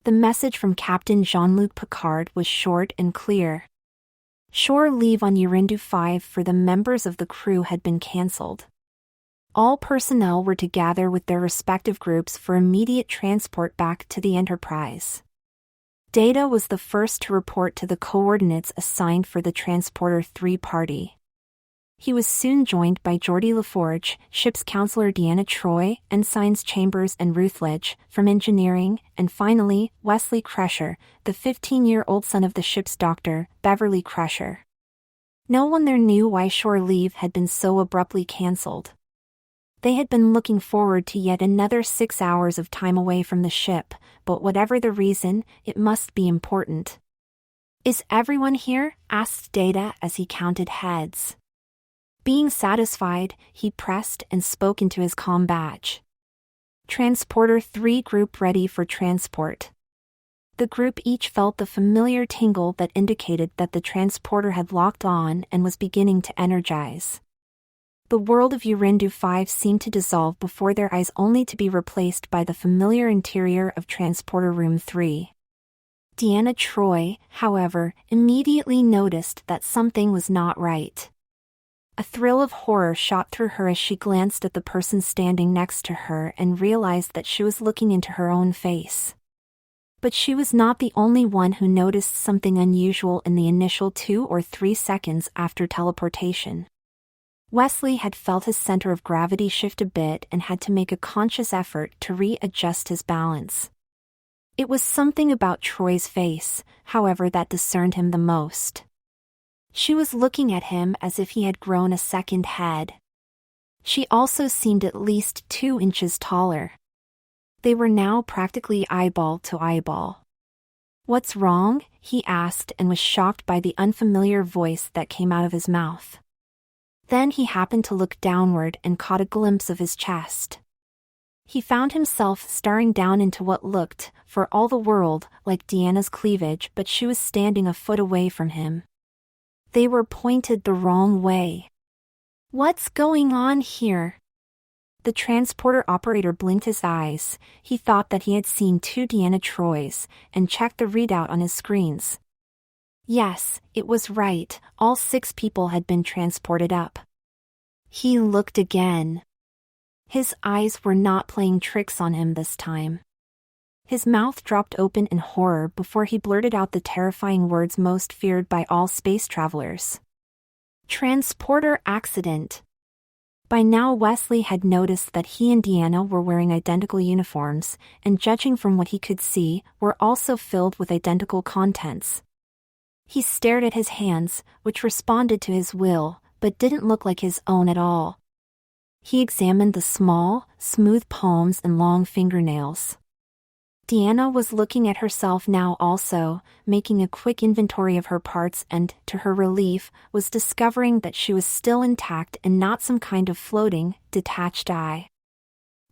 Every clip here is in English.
The message from Captain Jean-Luc Picard was short and clear. Shore leave on Urindu 5 for the members of the crew had been cancelled. All personnel were to gather with their respective groups for immediate transport back to the Enterprise. Data was the first to report to the coordinates assigned for the Transporter 3 party. He was soon joined by Geordi LaForge, ship's counselor Deanna Troi, ensigns Chambers and Rutledge, from engineering, and finally, Wesley Crusher, the 15-year-old son of the ship's doctor, Beverly Crusher. No one there knew why shore leave had been so abruptly cancelled. They had been looking forward to yet another 6 hours of time away from the ship, but whatever the reason, it must be important. "Is everyone here?" asked Data as he counted heads. Being satisfied, he pressed and spoke into his comm badge. Transporter 3 group ready for transport. The group each felt the familiar tingle that indicated that the transporter had locked on and was beginning to energize. The world of Urindu 5 seemed to dissolve before their eyes, only to be replaced by the familiar interior of Transporter Room 3. Deanna Troi, however, immediately noticed that something was not right. A thrill of horror shot through her as she glanced at the person standing next to her and realized that she was looking into her own face. But she was not the only one who noticed something unusual in the initial 2 or 3 seconds after teleportation. Wesley had felt his center of gravity shift a bit and had to make a conscious effort to readjust his balance. It was something about Troi's face, however, that discerned him the most. She was looking at him as if he had grown a second head. She also seemed at least 2 inches taller. They were now practically eyeball to eyeball. "What's wrong?" he asked, and was shocked by the unfamiliar voice that came out of his mouth. Then he happened to look downward and caught a glimpse of his chest. He found himself staring down into what looked, for all the world, like Deanna's cleavage, but she was standing a foot away from him. They were pointed the wrong way. "What's going on here?" The transporter operator blinked his eyes. He thought that he had seen 2 Deanna Trois, and checked the readout on his screens. Yes, it was right, all 6 people had been transported up. He looked again. His eyes were not playing tricks on him this time. His mouth dropped open in horror before he blurted out the terrifying words most feared by all space travelers. "Transporter accident." By now Wesley had noticed that he and Deanna were wearing identical uniforms, and judging from what he could see, were also filled with identical contents. He stared at his hands, which responded to his will, but didn't look like his own at all. He examined the small, smooth palms and long fingernails. Deanna was looking at herself now also, making a quick inventory of her parts and, to her relief, was discovering that she was still intact and not some kind of floating, detached eye.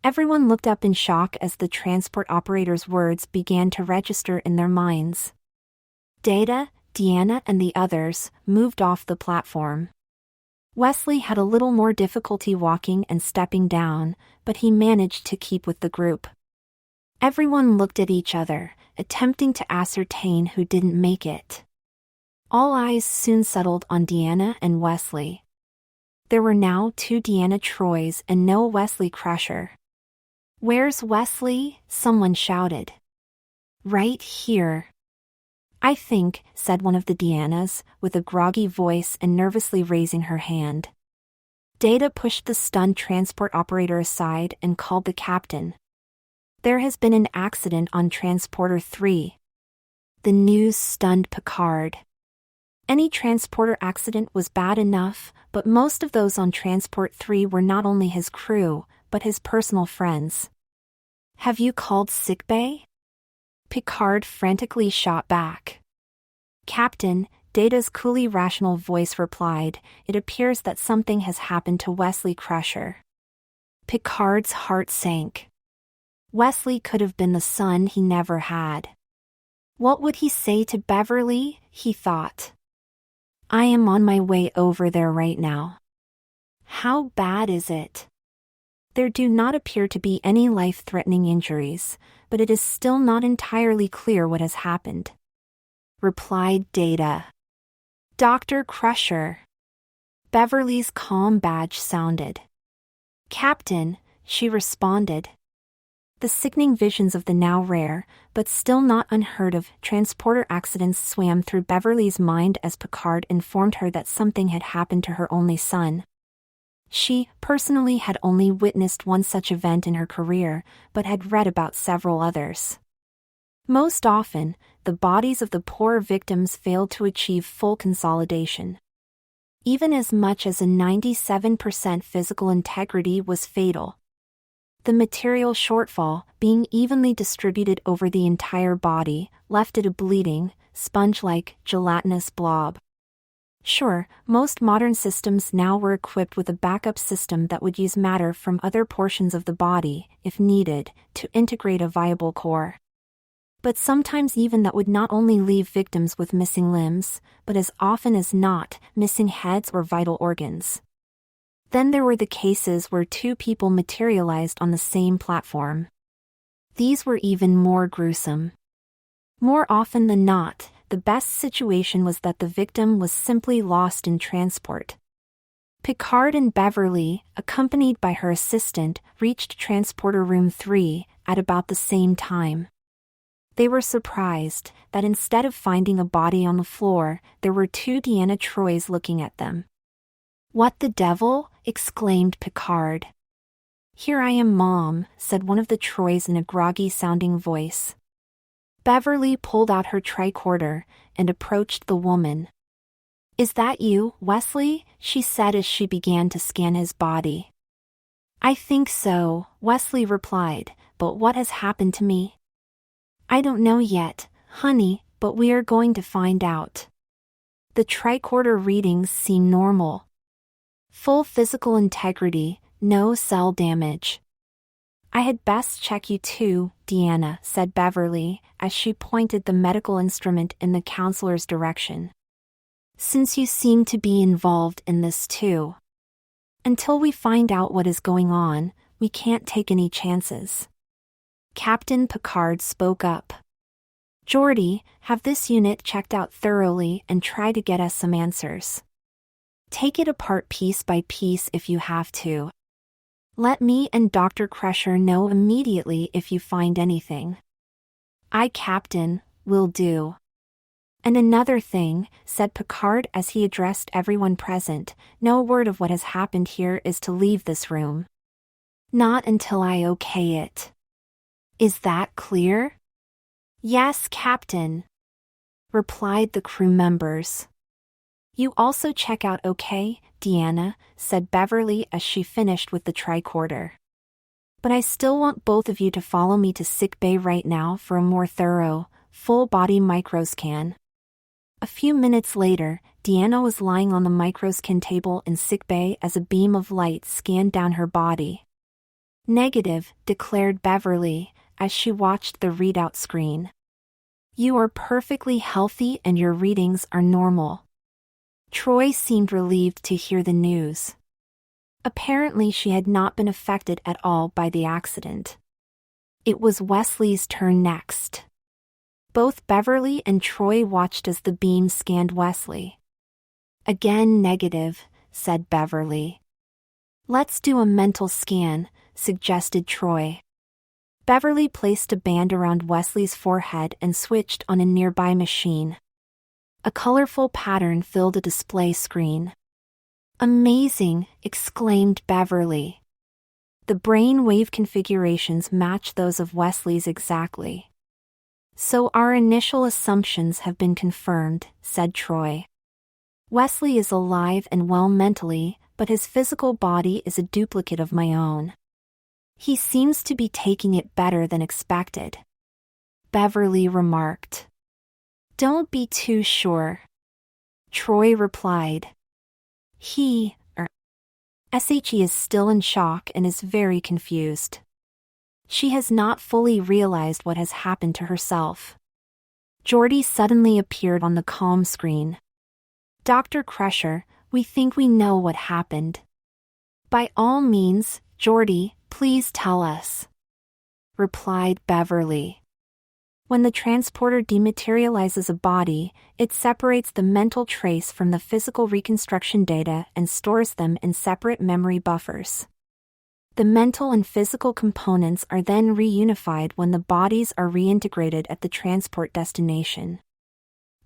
Everyone looked up in shock as the transport operator's words began to register in their minds. Data, Deanna and the others moved off the platform. Wesley had a little more difficulty walking and stepping down, but he managed to keep with the group. Everyone looked at each other, attempting to ascertain who didn't make it. All eyes soon settled on Deanna and Wesley. There were now 2 Deanna Trois and no Wesley Crusher. "Where's Wesley?" someone shouted. "Right here." "I think," said one of the Deannas, with a groggy voice and nervously raising her hand. Data pushed the stunned transport operator aside and called the captain. "There has been an accident on Transporter 3. The news stunned Picard. Any transporter accident was bad enough, but most of those on Transport 3 were not only his crew, but his personal friends. "Have you called sickbay?" Picard frantically shot back. "Captain," Data's coolly rational voice replied, "it appears that something has happened to Wesley Crusher." Picard's heart sank. Wesley could have been the son he never had. What would he say to Beverly, he thought. "I am on my way over there right now." "How bad is it?" There do not appear to be any life-threatening injuries, but it is still not entirely clear what has happened. Replied Data. Dr. Crusher. Beverly's calm badge sounded. Captain, she responded. The sickening visions of the now rare, but still not unheard of, transporter accidents swam through Beverly's mind as Picard informed her that something had happened to her only son. She, personally, had only witnessed one such event in her career, but had read about several others. Most often, the bodies of the poor victims failed to achieve full consolidation. Even as much as a 97% physical integrity was fatal. The material shortfall, being evenly distributed over the entire body, left it a bleeding, sponge-like, gelatinous blob. Sure, most modern systems now were equipped with a backup system that would use matter from other portions of the body, if needed, to integrate a viable core. But sometimes even that would not only leave victims with missing limbs, but as often as not, missing heads or vital organs. Then there were the cases where two people materialized on the same platform. These were even more gruesome. More often than not, the best situation was that the victim was simply lost in transport. Picard and Beverly, accompanied by her assistant, reached Transporter Room 3 at about the same time. They were surprised that instead of finding a body on the floor, there were two Deanna Trois looking at them. "What the devil?" exclaimed Picard. "Here I am, Mom," said one of the Trois in a groggy-sounding voice. Beverly pulled out her tricorder and approached the woman. "Is that you, Wesley?" she said as she began to scan his body. "I think so," Wesley replied, "but what has happened to me?" "I don't know yet, honey, but we are going to find out." The tricorder readings seem normal. Full physical integrity, no cell damage. "I had best check you too, Deanna," said Beverly, as she pointed the medical instrument in the counselor's direction. "Since you seem to be involved in this too. Until we find out what is going on, we can't take any chances." Captain Picard spoke up. "Geordi, have this unit checked out thoroughly and try to get us some answers. Take it apart piece by piece if you have to. Let me and Dr. Crusher know immediately if you find anything." "Aye, Captain, will do." "And another thing," said Picard as he addressed everyone present, "no word of what has happened here is to leave this room. Not until I okay it. Is that clear?" "Yes, Captain," replied the crew members. "You also check out okay, Deanna," said Beverly as she finished with the tricorder. "But I still want both of you to follow me to sickbay right now for a more thorough, full-body microscan." A few minutes later, Deanna was lying on the microscan table in sickbay as a beam of light scanned down her body. "Negative," declared Beverly, as she watched the readout screen. "You are perfectly healthy and your readings are normal." Troi seemed relieved to hear the news. Apparently she had not been affected at all by the accident. It was Wesley's turn next. Both Beverly and Troi watched as the beam scanned Wesley. "Again negative," said Beverly. "Let's do a mental scan," suggested Troi. Beverly placed a band around Wesley's forehead and switched on a nearby machine. A colorful pattern filled a display screen. "Amazing!" exclaimed Beverly. "The brain wave configurations match those of Wesley's exactly." "So our initial assumptions have been confirmed," said Troi. "Wesley is alive and well mentally, but his physical body is a duplicate of my own. He seems to be taking it better than expected," Beverly remarked. "Don't be too sure," Troi replied. He is still in shock and is very confused. She has not fully realized what has happened to herself. Geordi suddenly appeared on the comm screen. "Dr. Crusher, we think we know what happened." "By all means, Geordi," Please tell us, replied Beverly. When the transporter dematerializes a body, it separates the mental trace from the physical reconstruction data and stores them in separate memory buffers. The mental and physical components are then reunified when the bodies are reintegrated at the transport destination.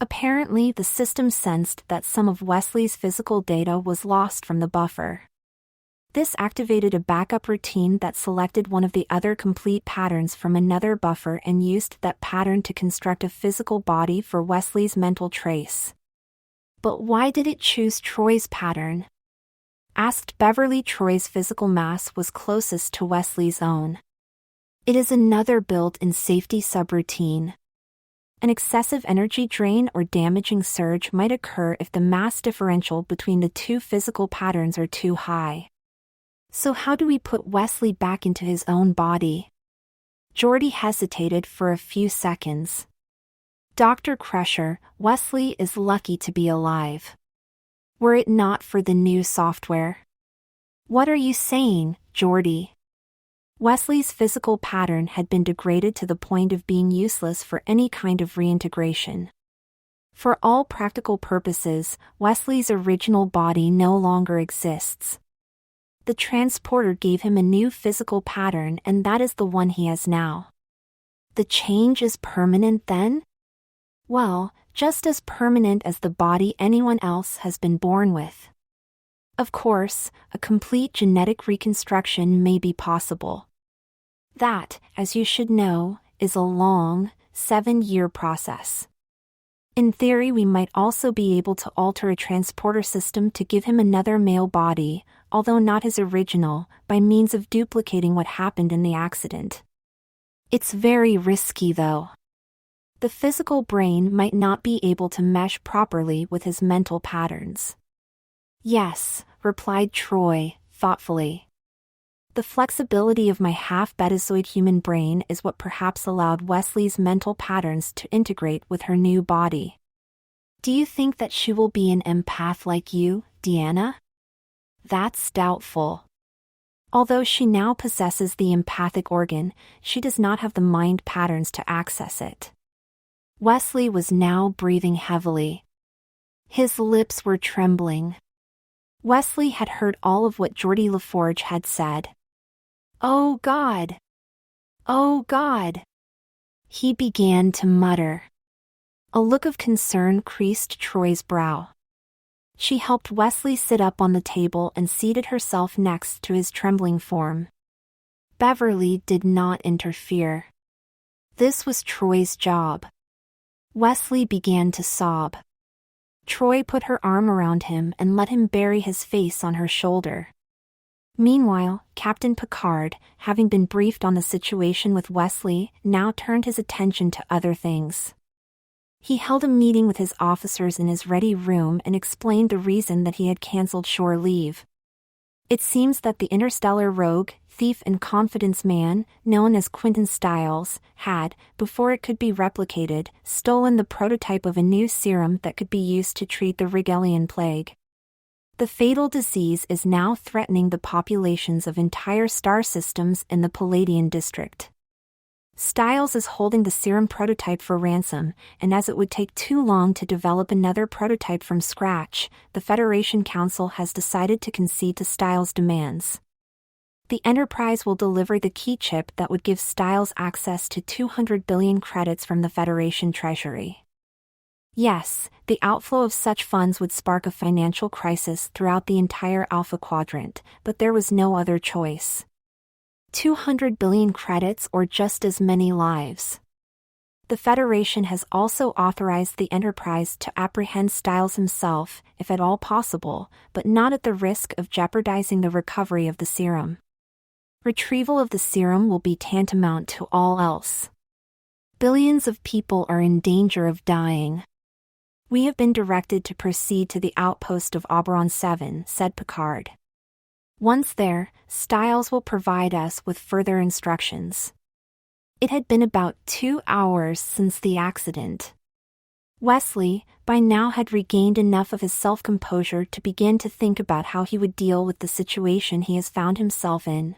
Apparently, the system sensed that some of Wesley's physical data was lost from the buffer. This activated a backup routine that selected one of the other complete patterns from another buffer and used that pattern to construct a physical body for Wesley's mental trace. But why did it choose Troi's pattern? Asked Beverly. Troi's physical mass was closest to Wesley's own. It is another built-in safety subroutine. An excessive energy drain or damaging surge might occur if the mass differential between the two physical patterns are too high. So how do we put Wesley back into his own body? Geordie hesitated for a few seconds. Dr. Crusher, Wesley is lucky to be alive. Were it not for the new software. What are you saying, Geordie? Wesley's physical pattern had been degraded to the point of being useless for any kind of reintegration. For all practical purposes, Wesley's original body no longer exists. The transporter gave him a new physical pattern, and that is the one he has now. The change is permanent then? Well, just as permanent as the body anyone else has been born with. Of course, a complete genetic reconstruction may be possible. That, as you should know, is a long, 7-year process. In theory, we might also be able to alter a transporter system to give him another male body, although not his original, by means of duplicating what happened in the accident. It's very risky though. The physical brain might not be able to mesh properly with his mental patterns. Yes, replied Troi, thoughtfully. The flexibility of my half-betazoid human brain is what perhaps allowed Wesley's mental patterns to integrate with her new body. Do you think that she will be an empath like you, Deanna? That's doubtful. Although she now possesses the empathic organ, she does not have the mind patterns to access it. Wesley was now breathing heavily. His lips were trembling. Wesley had heard all of what Geordie LaForge had said. Oh God! Oh God! He began to mutter. A look of concern creased Troi's brow. She helped Wesley sit up on the table and seated herself next to his trembling form. Beverly did not interfere. This was Troi's job. Wesley began to sob. Troi put her arm around him and let him bury his face on her shoulder. Meanwhile, Captain Picard, having been briefed on the situation with Wesley, now turned his attention to other things. He held a meeting with his officers in his ready room and explained the reason that he had cancelled shore leave. It seems that the interstellar rogue, thief and confidence man, known as Quentin Stiles, had, before it could be replicated, stolen the prototype of a new serum that could be used to treat the Rigelian plague. The fatal disease is now threatening the populations of entire star systems in the Palladian district. Stiles is holding the serum prototype for ransom, and as it would take too long to develop another prototype from scratch, the Federation Council has decided to concede to Stiles' demands. The Enterprise will deliver the key chip that would give Stiles access to 200 billion credits from the Federation Treasury. Yes, the outflow of such funds would spark a financial crisis throughout the entire Alpha Quadrant, but there was no other choice. 200 billion credits or just as many lives. The Federation has also authorized the Enterprise to apprehend Stiles himself, if at all possible, but not at the risk of jeopardizing the recovery of the serum. Retrieval of the serum will be tantamount to all else. Billions of people are in danger of dying. We have been directed to proceed to the outpost of Oberon 7, said Picard. Once there, Stiles will provide us with further instructions. It had been about 2 hours since the accident. Wesley, by now, had regained enough of his self-composure to begin to think about how he would deal with the situation he has found himself in.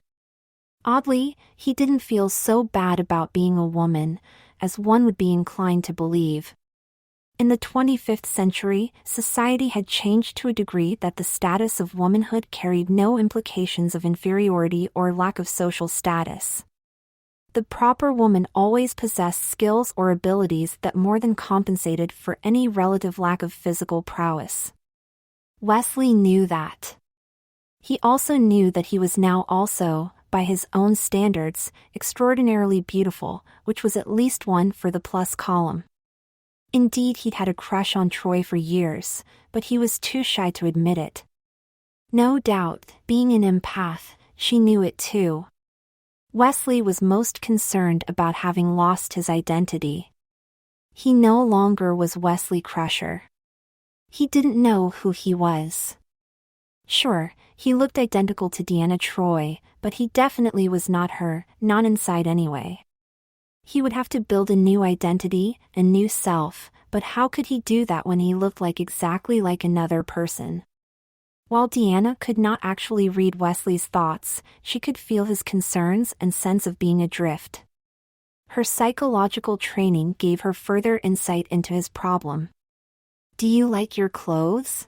Oddly, he didn't feel so bad about being a woman, as one would be inclined to believe. In the 25th century, society had changed to a degree that the status of womanhood carried no implications of inferiority or lack of social status. The proper woman always possessed skills or abilities that more than compensated for any relative lack of physical prowess. Wesley knew that. He also knew that he was now also, by his own standards, extraordinarily beautiful, which was at least one for the plus column. Indeed, he'd had a crush on Troi for years, but he was too shy to admit it. No doubt, being an empath, she knew it too. Wesley was most concerned about having lost his identity. He no longer was Wesley Crusher. He didn't know who he was. Sure, he looked identical to Deanna Troi, but he definitely was not her, not inside anyway. He would have to build a new identity, a new self, but how could he do that when he looked exactly like another person? While Deanna could not actually read Wesley's thoughts, she could feel his concerns and sense of being adrift. Her psychological training gave her further insight into his problem. "Do you like your clothes?"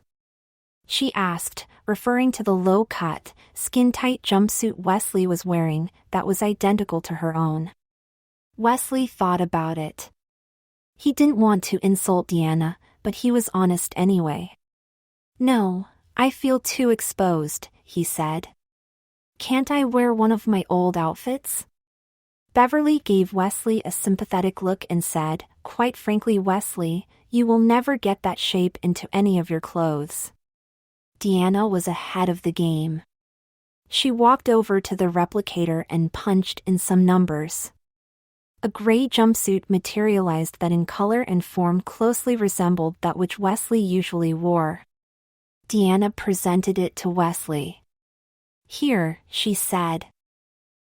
she asked, referring to the low-cut, skin-tight jumpsuit Wesley was wearing that was identical to her own. Wesley thought about it. He didn't want to insult Deanna, but he was honest anyway. "No, I feel too exposed," he said. "Can't I wear one of my old outfits?" Beverly gave Wesley a sympathetic look and said, "Quite frankly, Wesley, you will never get that shape into any of your clothes." Deanna was ahead of the game. She walked over to the replicator and punched in some numbers. A gray jumpsuit materialized that in color and form closely resembled that which Wesley usually wore. Deanna presented it to Wesley. "Here," she said.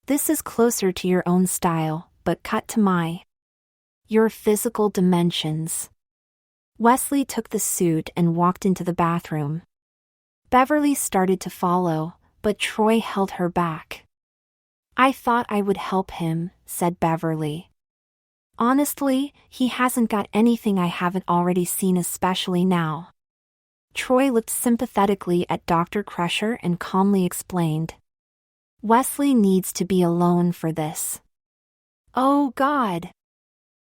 "This is closer to your own style, but cut to your physical dimensions." Wesley took the suit and walked into the bathroom. Beverly started to follow, but Troi held her back. "I thought I would help him," said Beverly. "Honestly, he hasn't got anything I haven't already seen, especially now." Troi looked sympathetically at Dr. Crusher and calmly explained. "Wesley needs to be alone for this." "Oh God!"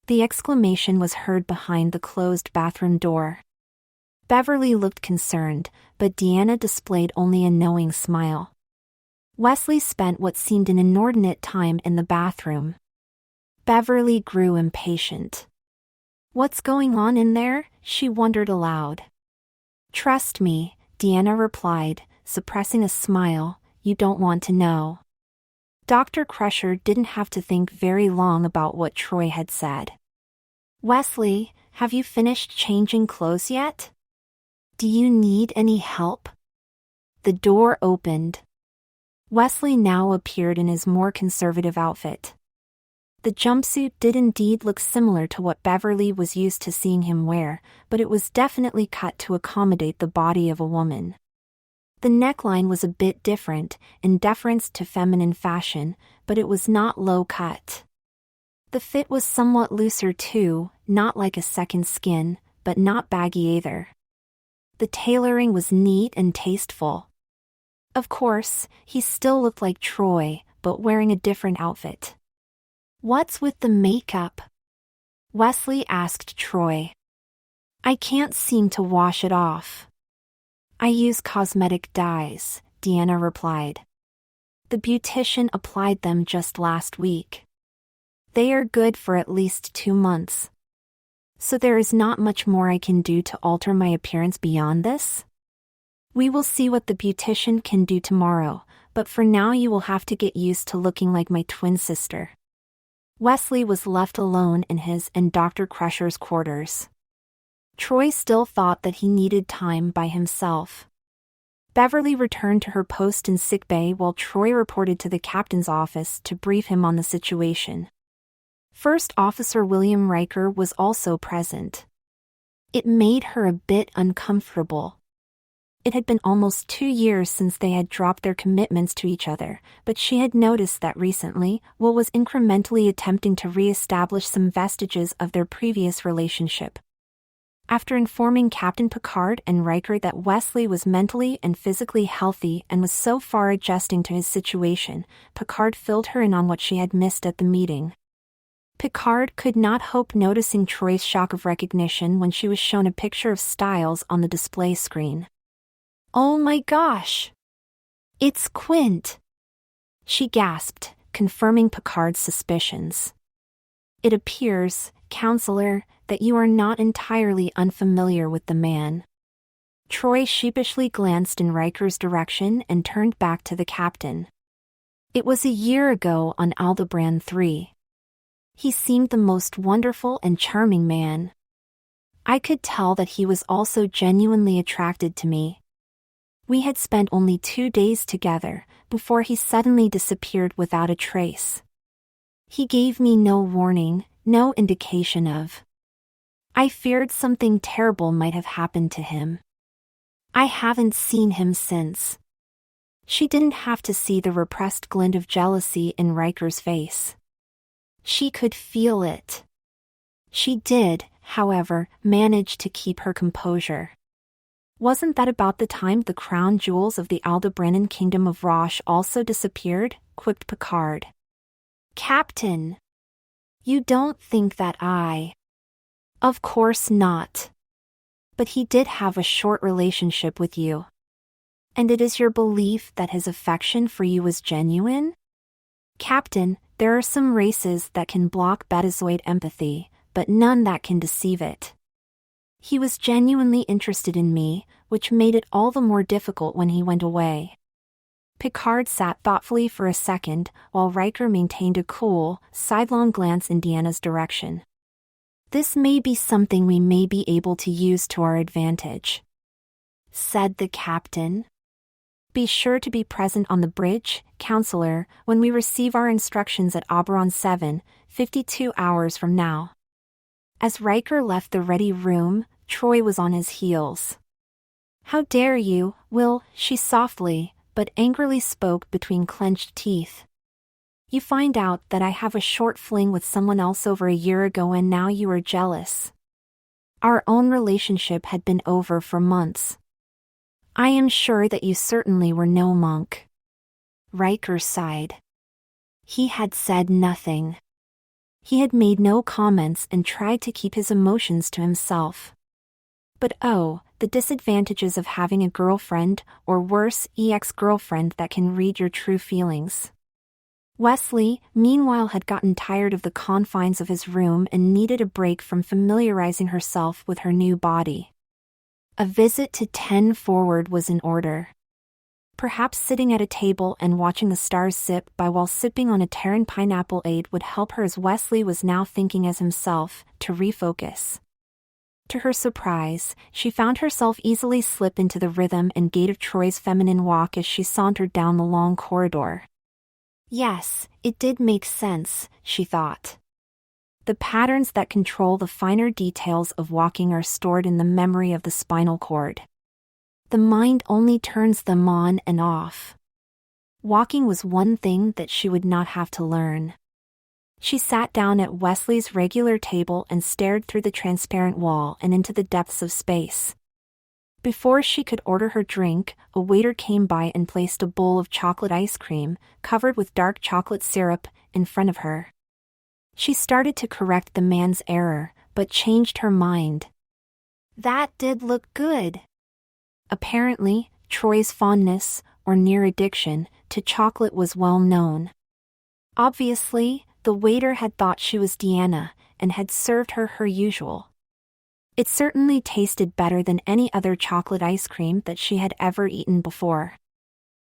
The exclamation was heard behind the closed bathroom door. Beverly looked concerned, but Deanna displayed only a knowing smile. Wesley spent what seemed an inordinate time in the bathroom. Beverly grew impatient. "What's going on in there?" she wondered aloud. "Trust me," Deanna replied, suppressing a smile, "you don't want to know." Dr. Crusher didn't have to think very long about what Troi had said. "Wesley, have you finished changing clothes yet? Do you need any help?" The door opened. Wesley now appeared in his more conservative outfit. The jumpsuit did indeed look similar to what Beverly was used to seeing him wear, but it was definitely cut to accommodate the body of a woman. The neckline was a bit different, in deference to feminine fashion, but it was not low-cut. The fit was somewhat looser too, not like a second skin, but not baggy either. The tailoring was neat and tasteful. Of course, he still looked like Troi, but wearing a different outfit. "What's with the makeup?" Wesley asked Troi. "I can't seem to wash it off." "I use cosmetic dyes," Deanna replied. "The beautician applied them just last week. They are good for at least 2 months. So there is not much more I can do to alter my appearance beyond this? We will see what the beautician can do tomorrow, but for now you will have to get used to looking like my twin sister." Wesley was left alone in his and Dr. Crusher's quarters. Troi still thought that he needed time by himself. Beverly returned to her post in sickbay while Troi reported to the captain's office to brief him on the situation. First Officer William Riker was also present. It made her a bit uncomfortable. It had been almost 2 years since they had dropped their commitments to each other, but she had noticed that recently, Will was incrementally attempting to re-establish some vestiges of their previous relationship. After informing Captain Picard and Riker that Wesley was mentally and physically healthy and was so far adjusting to his situation, Picard filled her in on what she had missed at the meeting. Picard could not hope noticing Troi's shock of recognition when she was shown a picture of Stiles on the display screen. "Oh my gosh! It's Quint!" she gasped, confirming Picard's suspicions. "It appears, Counselor, that you are not entirely unfamiliar with the man." Troi sheepishly glanced in Riker's direction and turned back to the captain. "It was a year ago on Aldebaran 3. He seemed the most wonderful and charming man. I could tell that he was also genuinely attracted to me. We had spent only 2 days together, before he suddenly disappeared without a trace. He gave me no warning, no indication of. I feared something terrible might have happened to him. I haven't seen him since." She didn't have to see the repressed glint of jealousy in Riker's face. She could feel it. She did, however, manage to keep her composure. "Wasn't that about the time the crown jewels of the Aldebaran kingdom of Rosh also disappeared?" quipped Picard. "Captain! You don't think that I—" "Of course not. But he did have a short relationship with you. And it is your belief that his affection for you was genuine? Captain, there are some races that can block betazoid empathy, but none that can deceive it. He was genuinely interested in me, which made it all the more difficult when he went away." Picard sat thoughtfully for a second, while Riker maintained a cool, sidelong glance in Deanna's direction. "This may be something we may be able to use to our advantage," said the captain. "Be sure to be present on the bridge, Counselor, when we receive our instructions at Oberon 7, 52 hours from now." As Riker left the ready room, Troi was on his heels. "How dare you, Will," she softly, but angrily spoke between clenched teeth. "You find out that I have a short fling with someone else over a year ago and now you are jealous. Our own relationship had been over for months. I am sure that you certainly were no monk." Riker sighed. He had said nothing. He had made no comments and tried to keep his emotions to himself. But oh, the disadvantages of having a girlfriend, or worse, ex-girlfriend that can read your true feelings. Wesley, meanwhile, had gotten tired of the confines of his room and needed a break from familiarizing herself with her new body. A visit to 10 Forward was in order. Perhaps sitting at a table and watching the stars sip by while sipping on a Terran pineapple aid would help her, as Wesley was now thinking as himself, to refocus. To her surprise, she found herself easily slip into the rhythm and gait of Troi's feminine walk as she sauntered down the long corridor. Yes, it did make sense, she thought. The patterns that control the finer details of walking are stored in the memory of the spinal cord. The mind only turns them on and off. Walking was one thing that she would not have to learn. She sat down at Wesley's regular table and stared through the transparent wall and into the depths of space. Before she could order her drink, a waiter came by and placed a bowl of chocolate ice cream, covered with dark chocolate syrup, in front of her. She started to correct the man's error, but changed her mind. That did look good. Apparently, Troi's fondness, or near addiction, to chocolate was well known. Obviously, the waiter had thought she was Deanna, and had served her her usual. It certainly tasted better than any other chocolate ice cream that she had ever eaten before.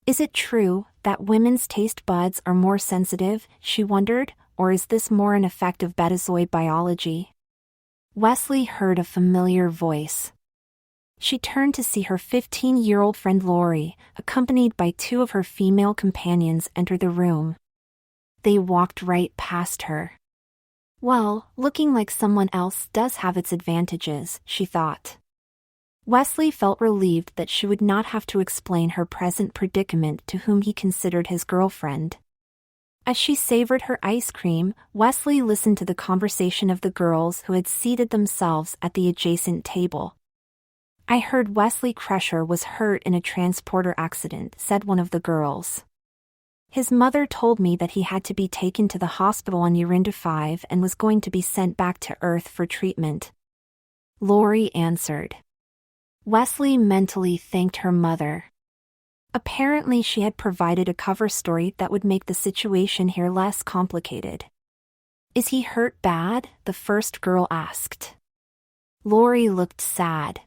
Is it true that women's taste buds are more sensitive, she wondered, or is this more an effect of betazoid biology? Wesley heard a familiar voice. She turned to see her 15-year-old friend Lori, accompanied by 2 of her female companions, enter the room. They walked right past her. Well, looking like someone else does have its advantages, she thought. Wesley felt relieved that she would not have to explain her present predicament to whom he considered his girlfriend. As she savored her ice cream, Wesley listened to the conversation of the girls who had seated themselves at the adjacent table. "I heard Wesley Crusher was hurt in a transporter accident," said one of the girls. "His mother told me that he had to be taken to the hospital on Urinda 5 and was going to be sent back to Earth for treatment," Lori answered. Wesley mentally thanked her mother. Apparently she had provided a cover story that would make the situation here less complicated. "Is he hurt bad?" the first girl asked. Lori looked sad.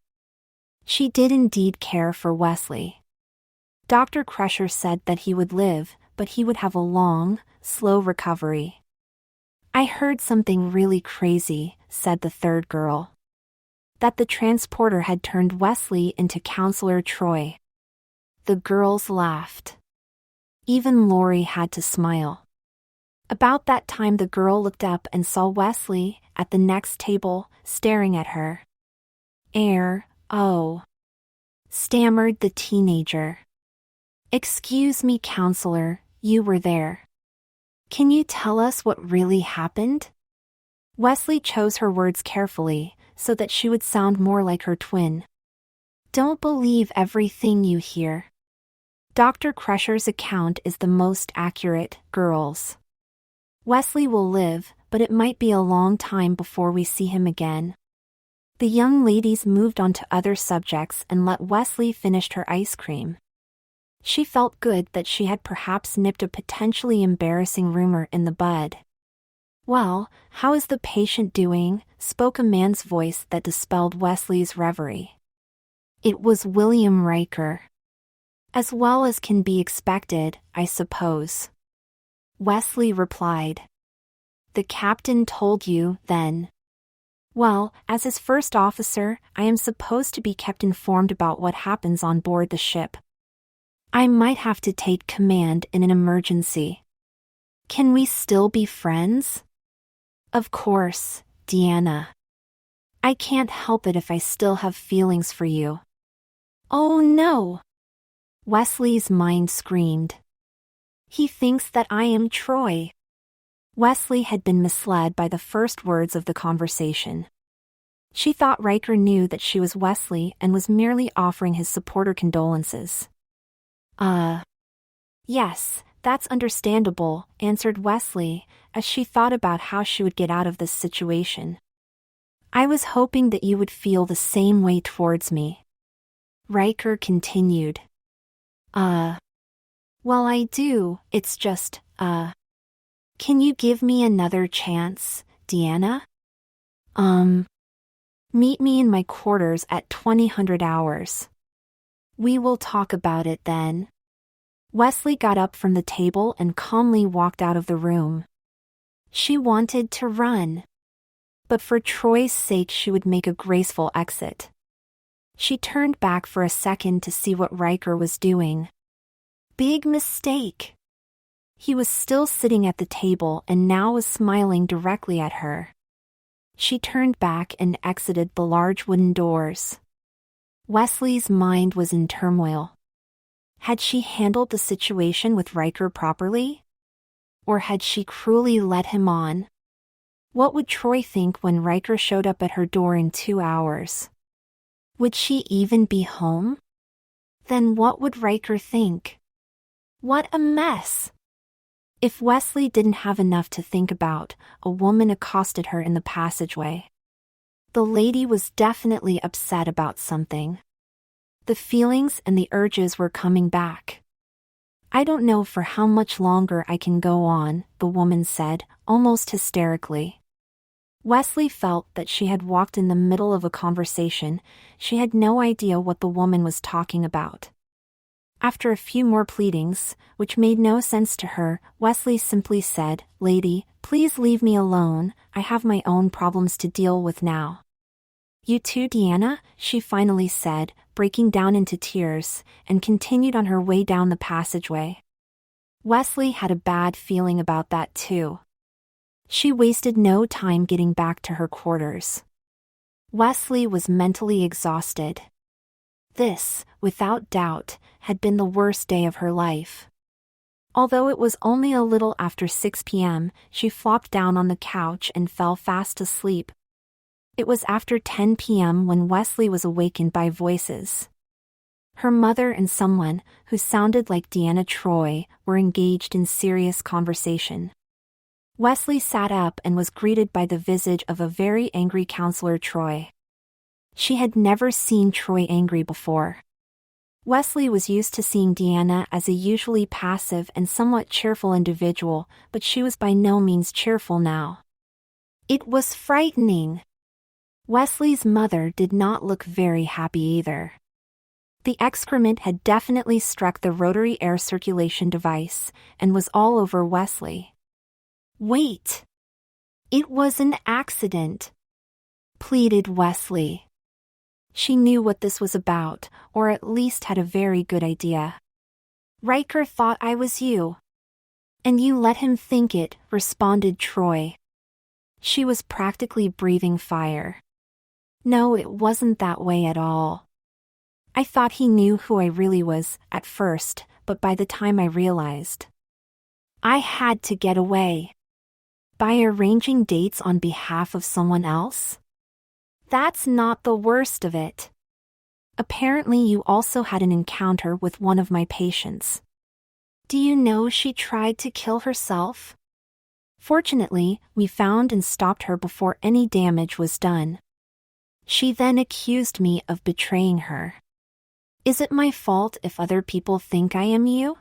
She did indeed care for Wesley. Dr. Crusher said that he would live, but he would have a long, slow recovery. "I heard something really crazy," said the third girl. "That the transporter had turned Wesley into Counselor Troi." The girls laughed. Even Lori had to smile. About that time the girl looked up and saw Wesley, at the next table, staring at her. "Oh," stammered the teenager. "Excuse me, counselor, you were there. Can you tell us what really happened?" Wesley chose her words carefully, so that she would sound more like her twin. "Don't believe everything you hear. Dr. Crusher's account is the most accurate, girls. Wesley will live, but it might be a long time before we see him again." The young ladies moved on to other subjects and let Wesley finish her ice cream. She felt good that she had perhaps nipped a potentially embarrassing rumor in the bud. "Well, how is the patient doing?" spoke a man's voice that dispelled Wesley's reverie. It was William Riker. "As well as can be expected, I suppose," Wesley replied. "The captain told you, then?" "Well, as his first officer, I am supposed to be kept informed about what happens on board the ship. I might have to take command in an emergency. Can we still be friends?" "Of course, Deanna. I can't help it if I still have feelings for you." "Oh no!" Wesley's mind screamed. "He thinks that I am Troi." Wesley had been misled by the first words of the conversation. She thought Riker knew that she was Wesley and was merely offering his support or condolences. Yes, that's understandable," answered Wesley, as she thought about how she would get out of this situation. "I was hoping that you would feel the same way towards me." Riker continued. Well, I do, it's just, can you give me another chance, Deanna? Meet me in my quarters at 2000 hours. We will talk about it then." Wesley got up from the table and calmly walked out of the room. She wanted to run. But for Troy's sake she would make a graceful exit. She turned back for a second to see what Riker was doing. Big mistake. He was still sitting at the table and now was smiling directly at her. She turned back and exited the large wooden doors. Wesley's mind was in turmoil. Had she handled the situation with Riker properly? Or had she cruelly led him on? What would Troi think when Riker showed up at her door in 2 hours? Would she even be home? Then what would Riker think? What a mess! If Wesley didn't have enough to think about, a woman accosted her in the passageway. The lady was definitely upset about something. The feelings and the urges were coming back. "I don't know for how much longer I can go on," the woman said, almost hysterically. Wesley felt that she had walked in the middle of a conversation. She had no idea what the woman was talking about. After a few more pleadings, which made no sense to her, Wesley simply said, "Lady, please leave me alone, I have my own problems to deal with now." "You too, Deanna?" she finally said, breaking down into tears, and continued on her way down the passageway. Wesley had a bad feeling about that too. She wasted no time getting back to her quarters. Wesley was mentally exhausted. This, without doubt, had been the worst day of her life. Although it was only a little after 6 p.m., she flopped down on the couch and fell fast asleep. It was after 10 p.m. when Wesley was awakened by voices. Her mother and someone, who sounded like Troi, were engaged in serious conversation. Wesley sat up and was greeted by the visage of a very angry counselor Troi. She had never seen Troi angry before. Wesley was used to seeing Deanna as a usually passive and somewhat cheerful individual, but she was by no means cheerful now. It was frightening. Wesley's mother did not look very happy either. The excrement had definitely struck the rotary air circulation device, and was all over Wesley. "Wait! It was an accident," pleaded Wesley. She knew what this was about, or at least had a very good idea. "Riker thought I was you." "And you let him think it," responded Troi. She was practically breathing fire. "No, it wasn't that way at all. I thought he knew who I really was, at first, but by the time I realized, I had to get away." "By arranging dates on behalf of someone else?" "That's not the worst of it. Apparently you also had an encounter with one of my patients. Do you know she tried to kill herself? Fortunately, we found and stopped her before any damage was done. She then accused me of betraying her. Is it my fault if other people think I am you?"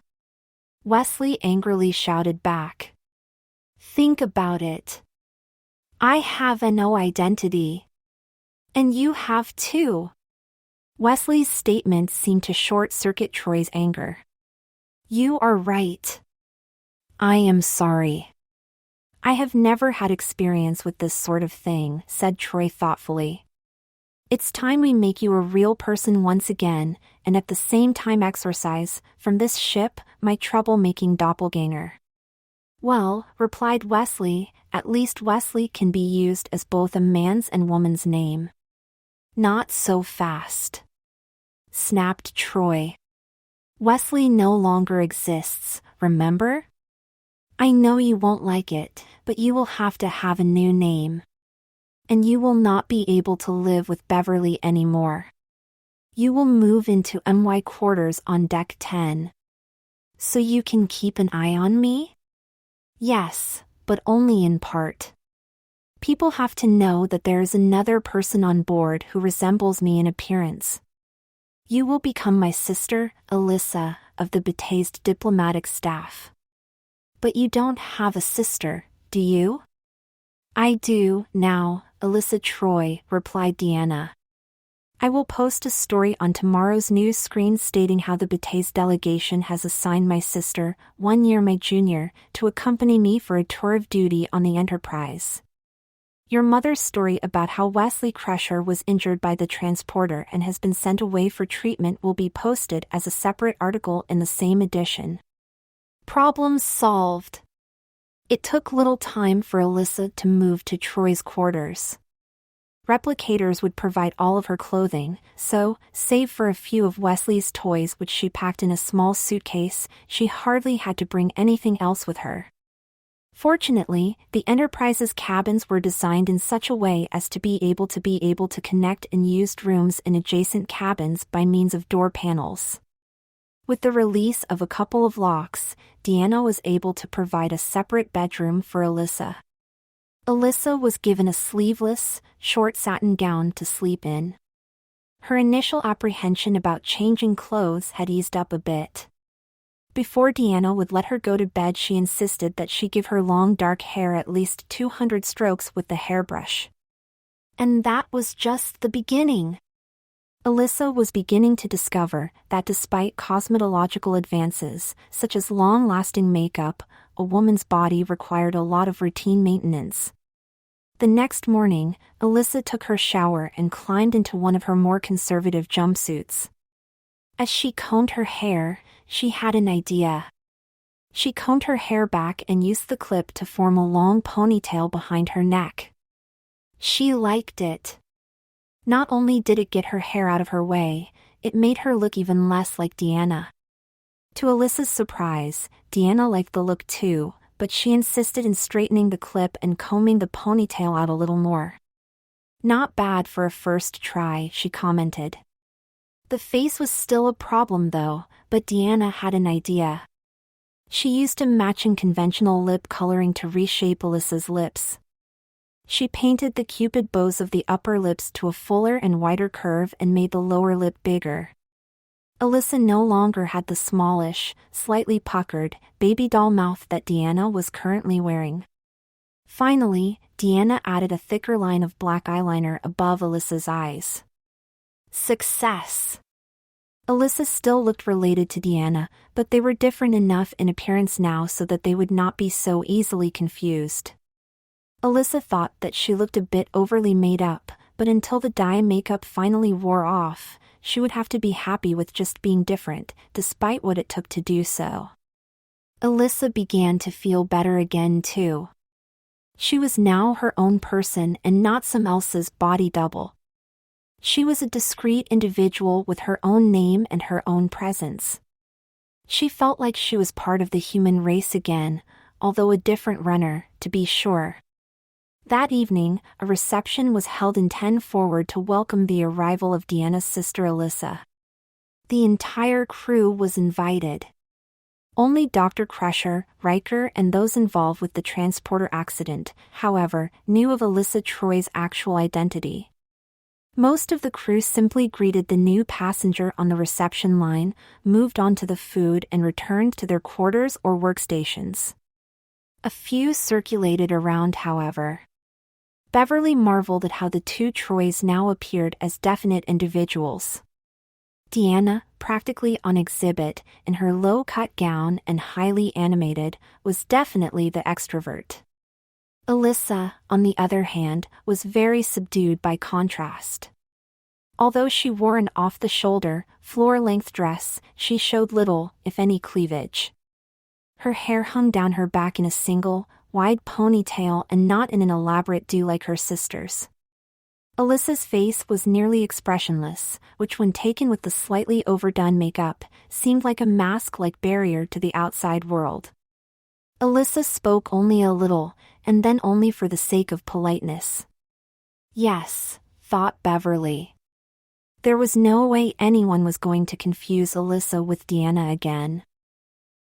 Wesley angrily shouted back. "Think about it. I have no identity. And you have too." Wesley's statement seemed to short-circuit Troi's anger. "You are right. I am sorry. I have never had experience with this sort of thing," said Troi thoughtfully. "It's time we make you a real person once again, and at the same time exorcise, from this ship, my trouble-making doppelganger." "Well," replied Wesley, "at least Wesley can be used as both a man's and woman's name." "Not so fast," snapped Troi. "Wesley no longer exists, remember? I know you won't like it, but you will have to have a new name. And you will not be able to live with Beverly anymore. You will move into MY quarters on deck 10. So you can keep an eye on me?" "Yes, but only in part. People have to know that there is another person on board who resembles me in appearance. You will become my sister, Alyssa, of the Betazed diplomatic staff." "But you don't have a sister, do you?" "I do, now, Alyssa Troi," replied Deanna. "I will post a story on tomorrow's news screen stating how the Betazed delegation has assigned my sister, 1 year my junior, to accompany me for a tour of duty on the Enterprise. Your mother's story about how Wesley Crusher was injured by the transporter and has been sent away for treatment will be posted as a separate article in the same edition." Problem solved. It took little time for Alyssa to move to Troi's quarters. Replicators would provide all of her clothing, so, save for a few of Wesley's toys which she packed in a small suitcase, she hardly had to bring anything else with her. Fortunately, the Enterprise's cabins were designed in such a way as to be able to connect in used rooms in adjacent cabins by means of door panels. With the release of a couple of locks, Deanna was able to provide a separate bedroom for Alyssa. Alyssa was given a sleeveless, short satin gown to sleep in. Her initial apprehension about changing clothes had eased up a bit. Before Deanna would let her go to bed, she insisted that she give her long dark hair at least 200 strokes with the hairbrush. And that was just the beginning. Alyssa was beginning to discover that despite cosmetological advances, such as long-lasting makeup, a woman's body required a lot of routine maintenance. The next morning, Alyssa took her shower and climbed into one of her more conservative jumpsuits. As she combed her hair, she had an idea. She combed her hair back and used the clip to form a long ponytail behind her neck. She liked it. Not only did it get her hair out of her way, it made her look even less like Deanna. To Alyssa's surprise, Deanna liked the look too, but she insisted in straightening the clip and combing the ponytail out a little more. "Not bad for a first try," she commented. The face was still a problem though, but Deanna had an idea. She used a matching conventional lip coloring to reshape Alyssa's lips. She painted the cupid bows of the upper lips to a fuller and wider curve and made the lower lip bigger. Alyssa no longer had the smallish, slightly puckered, baby doll mouth that Deanna was currently wearing. Finally, Deanna added a thicker line of black eyeliner above Alyssa's eyes. Success! Alyssa still looked related to Deanna, but they were different enough in appearance now so that they would not be so easily confused. Alyssa thought that she looked a bit overly made up, but until the dye makeup finally wore off, she would have to be happy with just being different, despite what it took to do so. Alyssa began to feel better again too. She was now her own person and not some else's body double. She was a discrete individual with her own name and her own presence. She felt like she was part of the human race again, although a different runner, to be sure. That evening, a reception was held in 10 Forward to welcome the arrival of Deanna's sister Alyssa. The entire crew was invited. Only Dr. Crusher, Riker, and those involved with the transporter accident, however, knew of Alyssa Troi's actual identity. Most of the crew simply greeted the new passenger on the reception line, moved on to the food and returned to their quarters or workstations. A few circulated around, however. Beverly marveled at how the two Trois now appeared as definite individuals. Deanna, practically on exhibit, in her low-cut gown and highly animated, was definitely the extrovert. Alyssa, on the other hand, was very subdued by contrast. Although she wore an off-the-shoulder, floor-length dress, she showed little, if any, cleavage. Her hair hung down her back in a single, wide ponytail and not in an elaborate do like her sister's. Alyssa's face was nearly expressionless, which when taken with the slightly overdone makeup, seemed like a mask-like barrier to the outside world. Alyssa spoke only a little, and then only for the sake of politeness. Yes, thought Beverly. There was no way anyone was going to confuse Alyssa with Deanna again.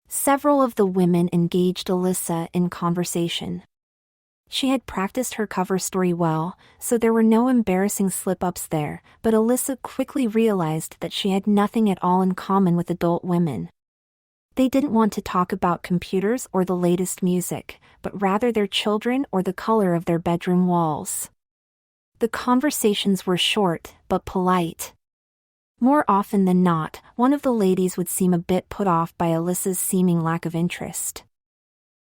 Several of the women engaged Alyssa in conversation. She had practiced her cover story well, so there were no embarrassing slip-ups there, but Alyssa quickly realized that she had nothing at all in common with adult women. They didn't want to talk about computers or the latest music, but rather their children or the color of their bedroom walls. The conversations were short, but polite. More often than not, one of the ladies would seem a bit put off by Alyssa's seeming lack of interest.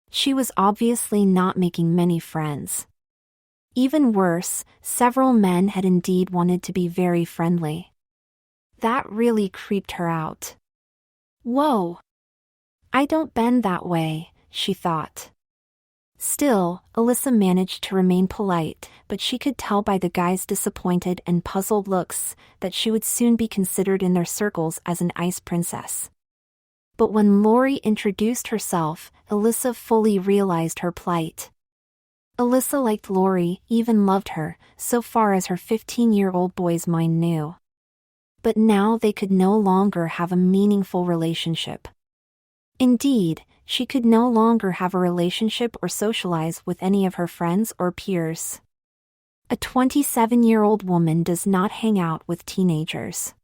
She was obviously not making many friends. Even worse, several men had indeed wanted to be very friendly. That really creeped her out. Whoa! I don't bend that way, she thought. Still, Alyssa managed to remain polite, but she could tell by the guys' disappointed and puzzled looks that she would soon be considered in their circles as an ice princess. But when Lori introduced herself, Alyssa fully realized her plight. Alyssa liked Lori, even loved her, so far as her 15-year-old boy's mind knew. But now they could no longer have a meaningful relationship. Indeed, she could no longer have a relationship or socialize with any of her friends or peers. A 27-year-old woman does not hang out with teenagers.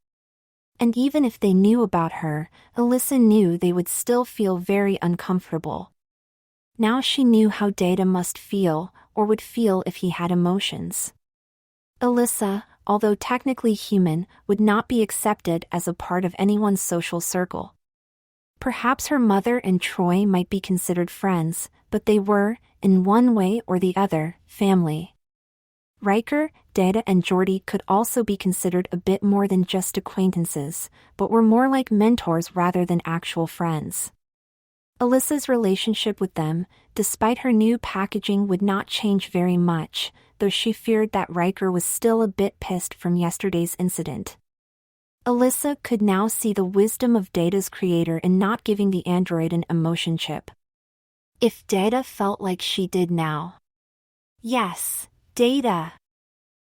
And even if they knew about her, Alyssa knew they would still feel very uncomfortable. Now she knew how Data must feel, or would feel if he had emotions. Alyssa, although technically human, would not be accepted as a part of anyone's social circle. Perhaps her mother and Troi might be considered friends, but they were, in one way or the other, family. Riker, Data and Geordi could also be considered a bit more than just acquaintances, but were more like mentors rather than actual friends. Alyssa's relationship with them, despite her new packaging, would not change very much, though she feared that Riker was still a bit pissed from yesterday's incident. Alyssa could now see the wisdom of Data's creator in not giving the android an emotion chip. If Data felt like she did now. Yes, Data.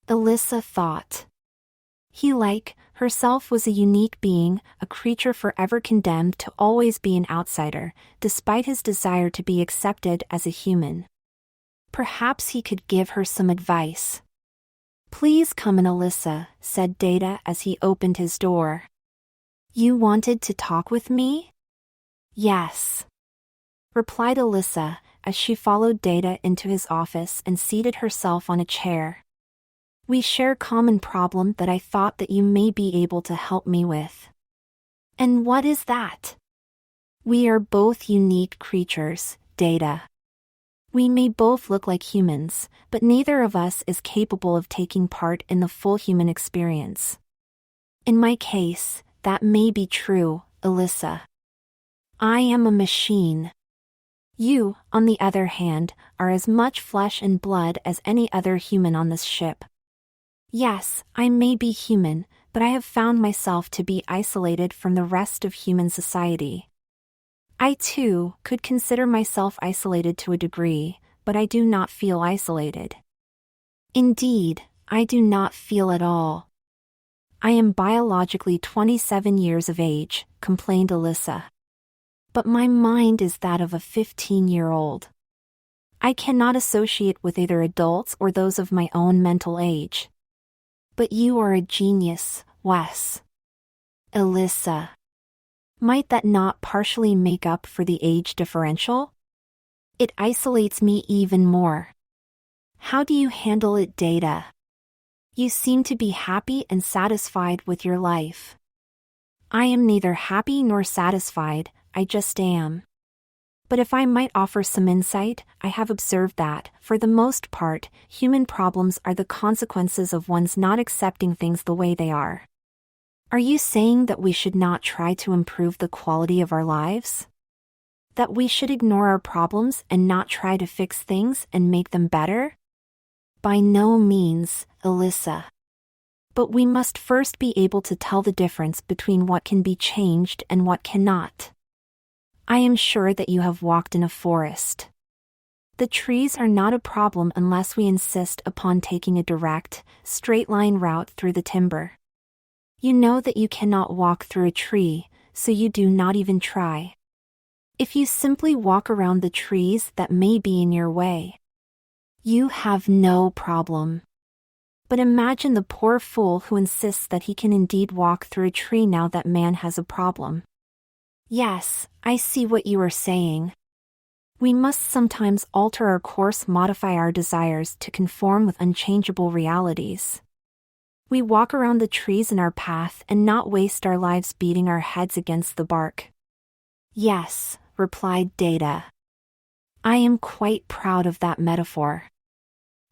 Alyssa thought. He, like herself, was a unique being, a creature forever condemned to always be an outsider, despite his desire to be accepted as a human. Perhaps he could give her some advice. Please come in, Alyssa, said Data as he opened his door. You wanted to talk with me? Yes, replied Alyssa, as she followed Data into his office and seated herself on a chair. We share a common problem that I thought that you may be able to help me with. And what is that? We are both unique creatures, Data. We may both look like humans, but neither of us is capable of taking part in the full human experience. In my case, that may be true, Alyssa. I am a machine. You, on the other hand, are as much flesh and blood as any other human on this ship. Yes, I may be human, but I have found myself to be isolated from the rest of human society. I too could consider myself isolated to a degree, but I do not feel isolated. Indeed, I do not feel at all. I am biologically 27 years of age, complained Alyssa. But my mind is that of a 15-year-old. I cannot associate with either adults or those of my own mental age. But you are a genius, Wes. Alyssa. Might that not partially make up for the age differential? It isolates me even more. How do you handle it, Data? You seem to be happy and satisfied with your life. I am neither happy nor satisfied, I just am. But if I might offer some insight, I have observed that, for the most part, human problems are the consequences of one's not accepting things the way they are. Are you saying that we should not try to improve the quality of our lives? That we should ignore our problems and not try to fix things and make them better? By no means, Alyssa. But we must first be able to tell the difference between what can be changed and what cannot. I am sure that you have walked in a forest. The trees are not a problem unless we insist upon taking a direct, straight-line route through the timber. You know that you cannot walk through a tree, so you do not even try. If you simply walk around the trees that may be in your way, you have no problem. But imagine the poor fool who insists that he can indeed walk through a tree now that man has a problem. Yes, I see what you are saying. We must sometimes alter our course, modify our desires to conform with unchangeable realities. We walk around the trees in our path and not waste our lives beating our heads against the bark. Yes, replied Data. I am quite proud of that metaphor.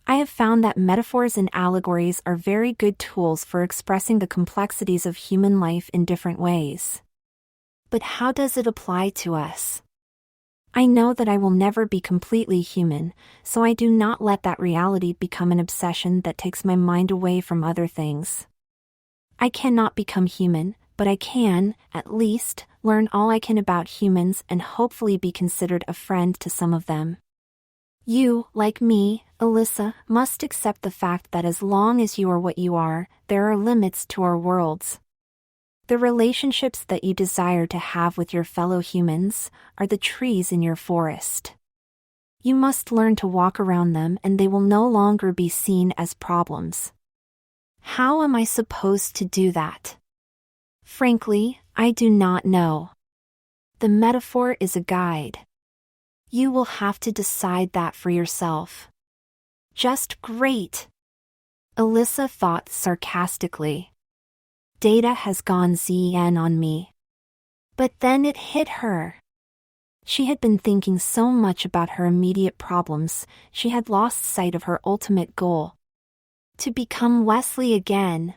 I have found that metaphors and allegories are very good tools for expressing the complexities of human life in different ways. But how does it apply to us? I know that I will never be completely human, so I do not let that reality become an obsession that takes my mind away from other things. I cannot become human, but I can, at least, learn all I can about humans and hopefully be considered a friend to some of them. You, like me, Alyssa, must accept the fact that as long as you are what you are, there are limits to our worlds. The relationships that you desire to have with your fellow humans are the trees in your forest. You must learn to walk around them and they will no longer be seen as problems. How am I supposed to do that? Frankly, I do not know. The metaphor is a guide. You will have to decide that for yourself. Just great! Alyssa thought sarcastically. Data has gone zen on me. But then it hit her. She had been thinking so much about her immediate problems, she had lost sight of her ultimate goal. To become Wesley again.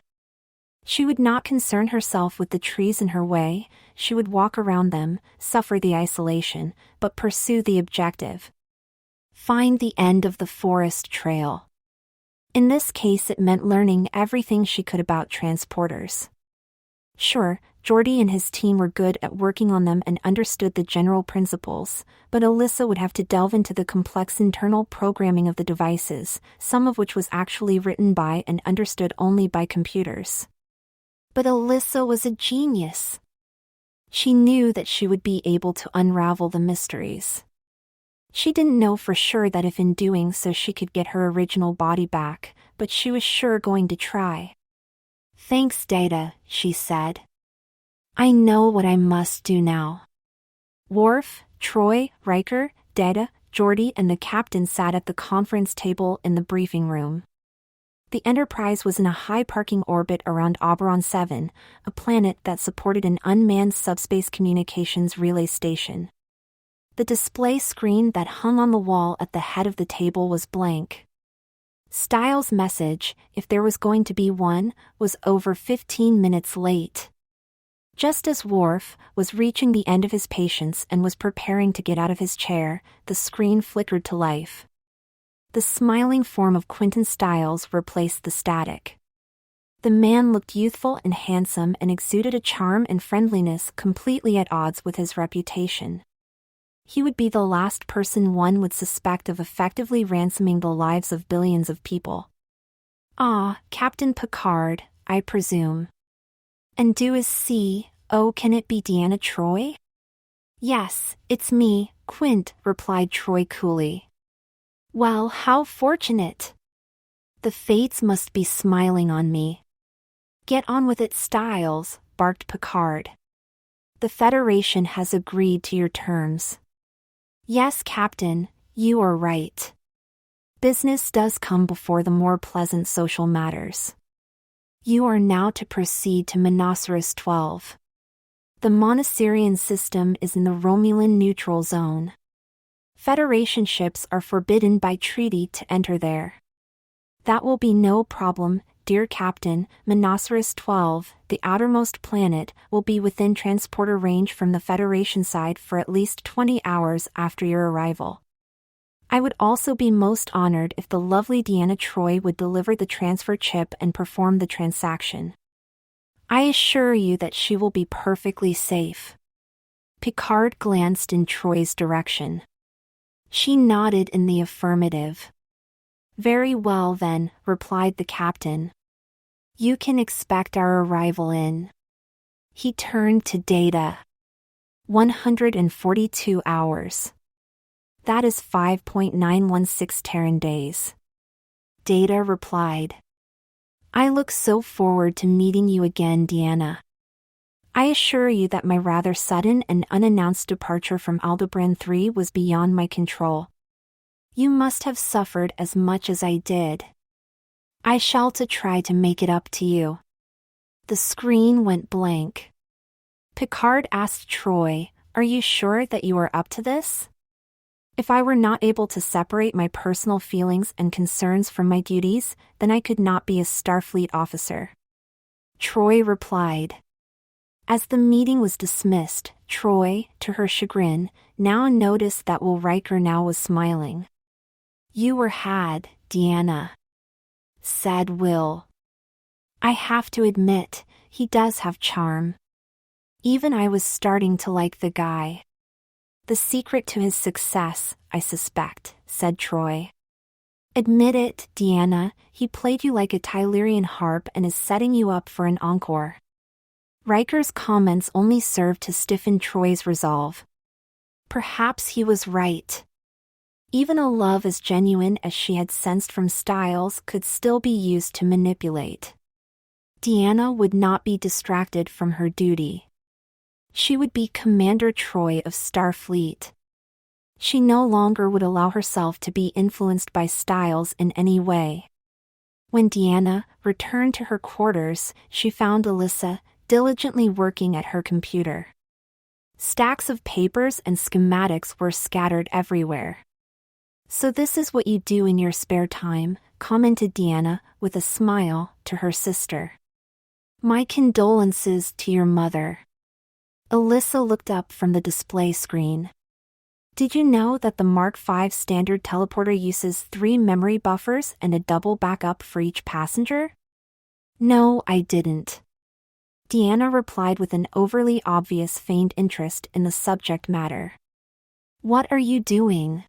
She would not concern herself with the trees in her way, she would walk around them, suffer the isolation, but pursue the objective. Find the end of the forest trail. In this case it meant learning everything she could about transporters. Sure, Jordy and his team were good at working on them and understood the general principles, but Alyssa would have to delve into the complex internal programming of the devices, some of which was actually written by and understood only by computers. But Alyssa was a genius. She knew that she would be able to unravel the mysteries. She didn't know for sure that if in doing so she could get her original body back, but she was sure going to try. "Thanks, Data," she said. "I know what I must do now." Worf, Troi, Riker, Data, Geordi and the captain sat at the conference table in the briefing room. The Enterprise was in a high parking orbit around Oberon 7, a planet that supported an unmanned subspace communications relay station. The display screen that hung on the wall at the head of the table was blank. Stiles' message, if there was going to be one, was over 15 minutes late. Just as Worf was reaching the end of his patience and was preparing to get out of his chair, the screen flickered to life. The smiling form of Quentin Stiles replaced the static. The man looked youthful and handsome and exuded a charm and friendliness completely at odds with his reputation. He would be the last person one would suspect of effectively ransoming the lives of billions of people. "Ah, Captain Picard, I presume. And do as can it be Deanna Troi?" "Yes, it's me, Quint," replied Troi coolly. "Well, how fortunate. The fates must be smiling on me." "Get on with it, Stiles," barked Picard. "The Federation has agreed to your terms." "Yes, Captain, you are right. Business does come before the more pleasant social matters. You are now to proceed to Monoceros 12. The Monoceran system is in the Romulan neutral zone. Federation ships are forbidden by treaty to enter there. That will be no problem, dear Captain. Monoceros 12, the outermost planet, will be within transporter range from the Federation side for at least 20 hours after your arrival. I would also be most honored if the lovely Deanna Troi would deliver the transfer chip and perform the transaction. I assure you that she will be perfectly safe." Picard glanced in Troi's direction. She nodded in the affirmative. "Very well then," replied the captain. "You can expect our arrival in." He turned to Data. 142 hours. That is 5.916 Terran days. Data replied. "I look so forward to meeting you again, Deanna. I assure you that my rather sudden and unannounced departure from Aldebaran 3 was beyond my control. You must have suffered as much as I did. I shall try to make it up to you." The screen went blank. Picard asked Troi, "Are you sure that you are up to this? If I were not able to separate my personal feelings and concerns from my duties, then I could not be a Starfleet officer." Troi replied. As the meeting was dismissed, Troi, to her chagrin, now noticed that Will Riker now was smiling. "You were had, Deanna," said Will. "I have to admit, he does have charm. Even I was starting to like the guy. The secret to his success, I suspect," said Troi. "Admit it, Deanna, he played you like a Tylerian harp and is setting you up for an encore." Riker's comments only served to stiffen Troi's resolve. Perhaps he was right. Even a love as genuine as she had sensed from Stiles could still be used to manipulate. Deanna would not be distracted from her duty. She would be Commander Troi of Starfleet. She no longer would allow herself to be influenced by Stiles in any way. When Deanna returned to her quarters, she found Alyssa diligently working at her computer. Stacks of papers and schematics were scattered everywhere. "So this is what you do in your spare time," commented Deanna, with a smile, to her sister. "My condolences to your mother." Alyssa looked up from the display screen. "Did you know that the Mark V standard teleporter uses 3 memory buffers and a double backup for each passenger?" "No, I didn't." Deanna replied with an overly obvious feigned interest in the subject matter. What are you doing?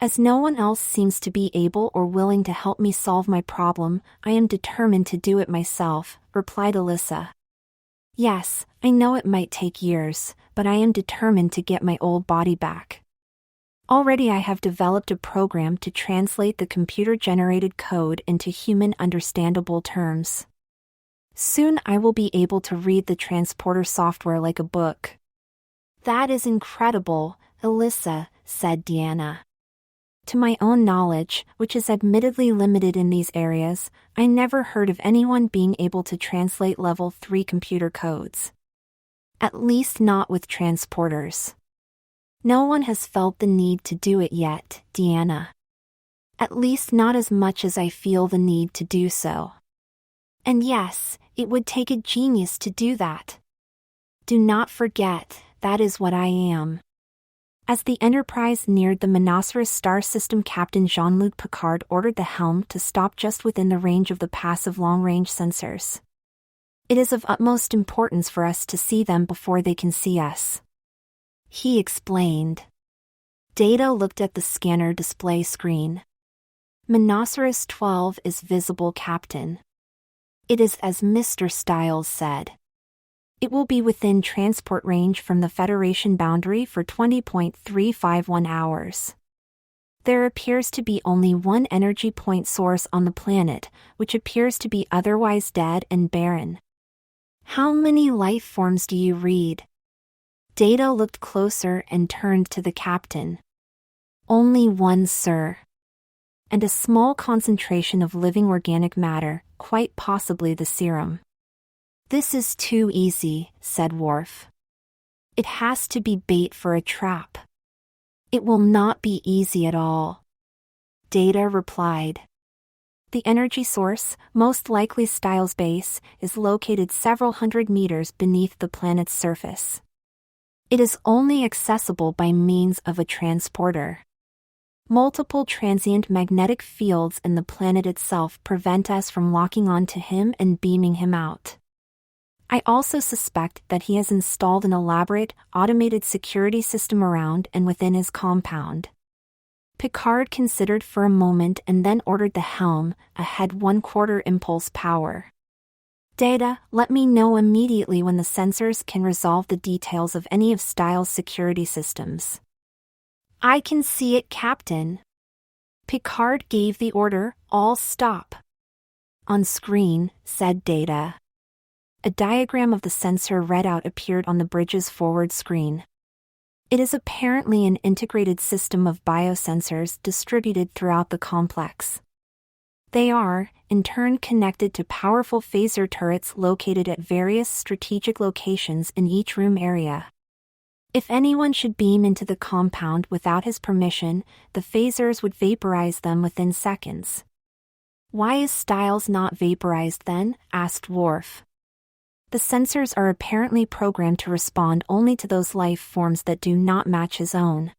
As no one else seems to be able or willing to help me solve my problem, I am determined to do it myself, replied Alyssa. Yes, I know it might take years, but I am determined to get my old body back. Already I have developed a program to translate the computer-generated code into human-understandable terms. Soon I will be able to read the transporter software like a book. That is incredible, Alyssa, said Deanna. To my own knowledge, which is admittedly limited in these areas, I never heard of anyone being able to translate level 3 computer codes. At least not with transporters. No one has felt the need to do it yet, Deanna. At least not as much as I feel the need to do so. And yes, it would take a genius to do that. Do not forget, that is what I am. As the Enterprise neared the Monoceros star system, Captain Jean-Luc Picard ordered the helm to stop just within the range of the passive long-range sensors. It is of utmost importance for us to see them before they can see us, he explained. Data looked at the scanner display screen. Monoceros 12 is visible, Captain. It is as Mr. Stiles said. It will be within transport range from the Federation boundary for 20.351 hours. There appears to be only one energy point source on the planet, which appears to be otherwise dead and barren. How many life forms do you read? Data looked closer and turned to the captain. Only one, sir. And a small concentration of living organic matter, quite possibly the serum. This is too easy, said Worf. It has to be bait for a trap. It will not be easy at all. Data replied. The energy source, most likely Stiles base, is located several hundred meters beneath the planet's surface. It is only accessible by means of a transporter. Multiple transient magnetic fields in the planet itself prevent us from locking onto him and beaming him out. I also suspect that he has installed an elaborate, automated security system around and within his compound. Picard considered for a moment and then ordered the helm, ahead 1/4 impulse power. Data, let me know immediately when the sensors can resolve the details of any of Stiles' security systems. I can see it, Captain. Picard gave the order, all stop. On screen, said Data. A diagram of the sensor readout appeared on the bridge's forward screen. It is apparently an integrated system of biosensors distributed throughout the complex. They are, in turn, connected to powerful phaser turrets located at various strategic locations in each room area. If anyone should beam into the compound without his permission, the phasers would vaporize them within seconds. Why is Stiles not vaporized then? Asked Worf. The sensors are apparently programmed to respond only to those life forms that do not match his own.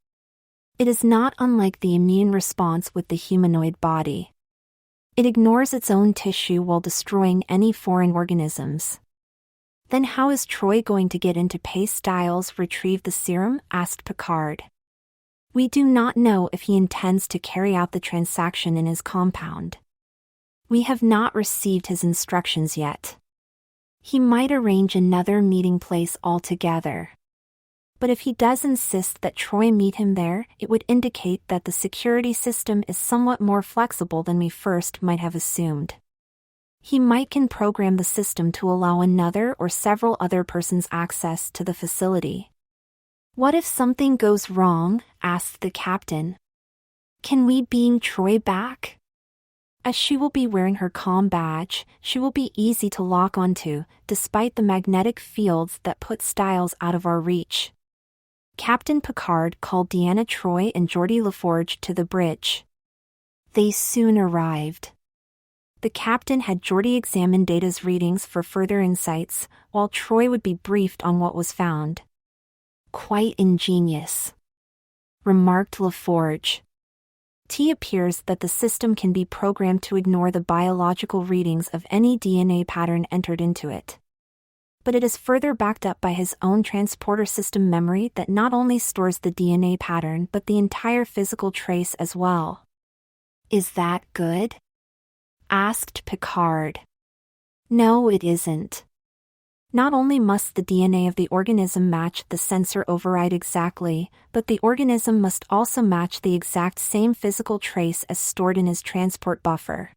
It is not unlike the immune response with the humanoid body. It ignores its own tissue while destroying any foreign organisms. Then how is Troi going to get into Pace Stiles retrieve the serum? Asked Picard. We do not know if he intends to carry out the transaction in his compound. We have not received his instructions yet. He might arrange another meeting place altogether. But if he does insist that Troi meet him there, it would indicate that the security system is somewhat more flexible than we first might have assumed. He might can program the system to allow another or several other persons access to the facility. What if something goes wrong? Asked the captain. Can we beam Troi back? As she will be wearing her comm badge, she will be easy to lock onto, despite the magnetic fields that put Stiles out of our reach. Captain Picard called Deanna Troi and Geordi LaForge to the bridge. They soon arrived. The captain had Geordi examine Data's readings for further insights, while Troi would be briefed on what was found. Quite ingenious, remarked LaForge. It appears that the system can be programmed to ignore the biological readings of any DNA pattern entered into it. But it is further backed up by his own transporter system memory that not only stores the DNA pattern but the entire physical trace as well. Is that good? Asked Picard. No, it isn't. Not only must the DNA of the organism match the sensor override exactly, but the organism must also match the exact same physical trace as stored in his transport buffer.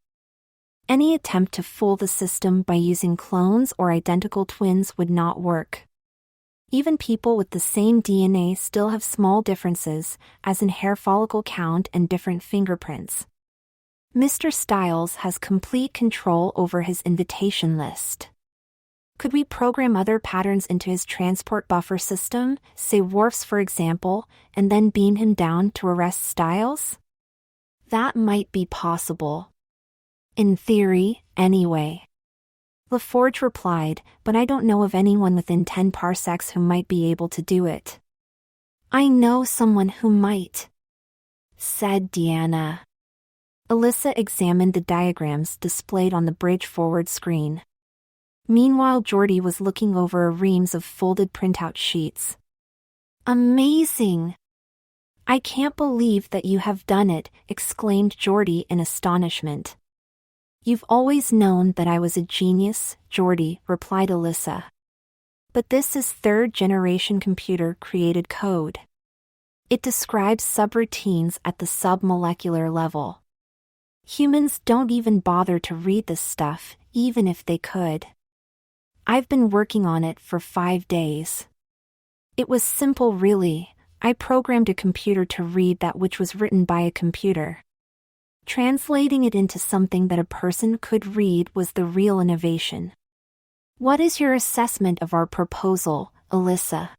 Any attempt to fool the system by using clones or identical twins would not work. Even people with the same DNA still have small differences, as in hair follicle count and different fingerprints. Mr. Stiles has complete control over his invitation list. Could we program other patterns into his transport buffer system, say Worf's for example, and then beam him down to arrest Stiles? That might be possible. In theory, anyway. LaForge replied, but I don't know of anyone within 10 parsecs who might be able to do it. I know someone who might, said Deanna. Alyssa examined the diagrams displayed on the bridge forward screen. Meanwhile, Geordi was looking over reams of folded printout sheets. Amazing! I can't believe that you have done it, exclaimed Geordi in astonishment. You've always known that I was a genius, Geordi, replied Alyssa. But this is third-generation computer-created code. It describes subroutines at the submolecular level. Humans don't even bother to read this stuff, even if they could. I've been working on it for 5 days. It was simple really. I programmed a computer to read that which was written by a computer. Translating it into something that a person could read was the real innovation. What is your assessment of our proposal, Alyssa?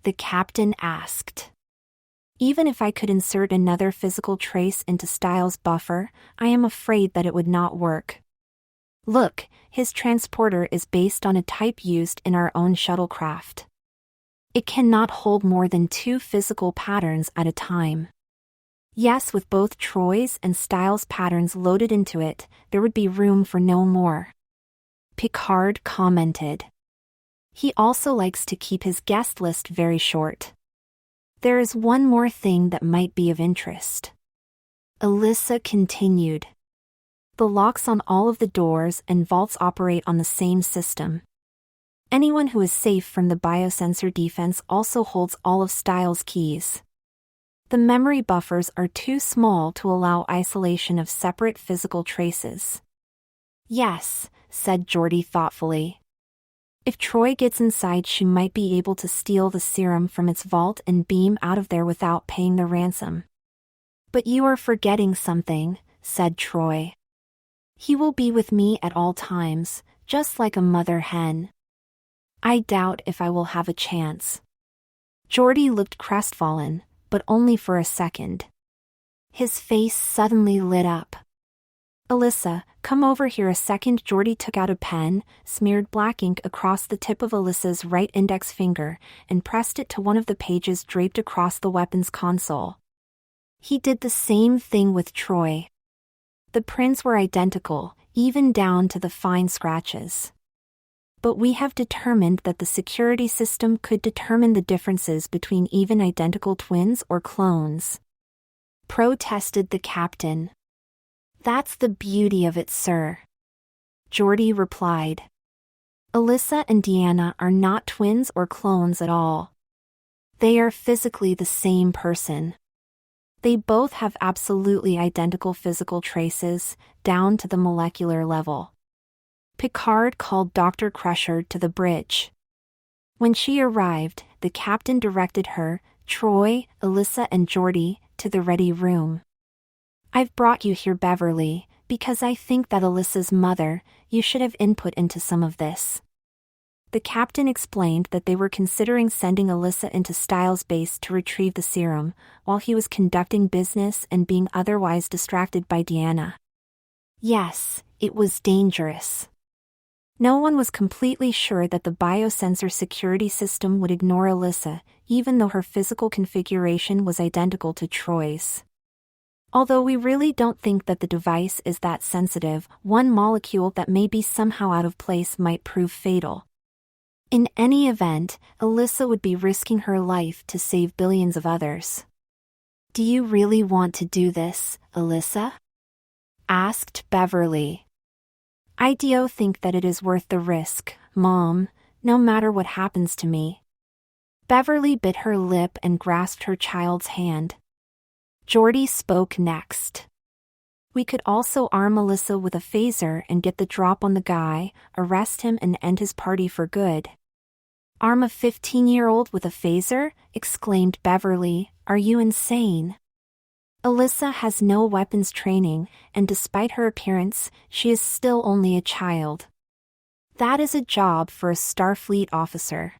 The captain asked. Even if I could insert another physical trace into Stiles' buffer, I am afraid that it would not work. Look, his transporter is based on a type used in our own shuttlecraft. It cannot hold more than 2 physical patterns at a time. Yes, with both Troi's and Stiles' patterns loaded into it, there would be room for no more. Picard commented. He also likes to keep his guest list very short. There is one more thing that might be of interest. Alyssa continued. The locks on all of the doors and vaults operate on the same system. Anyone who is safe from the biosensor defense also holds all of Stiles' keys. The memory buffers are too small to allow isolation of separate physical traces. Yes, said Geordi thoughtfully. If Troi gets inside, she might be able to steal the serum from its vault and beam out of there without paying the ransom. But you are forgetting something, said Troi. He will be with me at all times, just like a mother hen. I doubt if I will have a chance. Geordi looked crestfallen, but only for a second. His face suddenly lit up. Alyssa, come over here a second. Geordi took out a pen, smeared black ink across the tip of Alyssa's right index finger, and pressed it to one of the pages draped across the weapons console. He did the same thing with Troi. The prints were identical, even down to the fine scratches. But we have determined that the security system could determine the differences between even identical twins or clones. Protested the captain. That's the beauty of it, sir. Geordi replied. Alyssa and Deanna are not twins or clones at all. They are physically the same person. They both have absolutely identical physical traces, down to the molecular level. Picard called Dr. Crusher to the bridge. When she arrived, the captain directed her, Troi, Alyssa and Geordi, to the ready room. I've brought you here, Beverly, because I think that Alyssa's mother, you should have input into some of this. The captain explained that they were considering sending Alyssa into Stiles' base to retrieve the serum, while he was conducting business and being otherwise distracted by Deanna. Yes, it was dangerous. No one was completely sure that the biosensor security system would ignore Alyssa, even though her physical configuration was identical to Troi's. Although we really don't think that the device is that sensitive, one molecule that may be somehow out of place might prove fatal. In any event, Alyssa would be risking her life to save billions of others. "Do you really want to do this, Alyssa?" asked Beverly. "I do think that it is worth the risk, Mom, no matter what happens to me." Beverly bit her lip and grasped her child's hand. Jordy spoke next. "We could also arm Alyssa with a phaser and get the drop on the guy, arrest him and end his party for good." "Arm a 15-year-old with a phaser?" exclaimed Beverly. "Are you insane?" Alyssa has no weapons training, and despite her appearance, she is still only a child. That is a job for a Starfleet officer.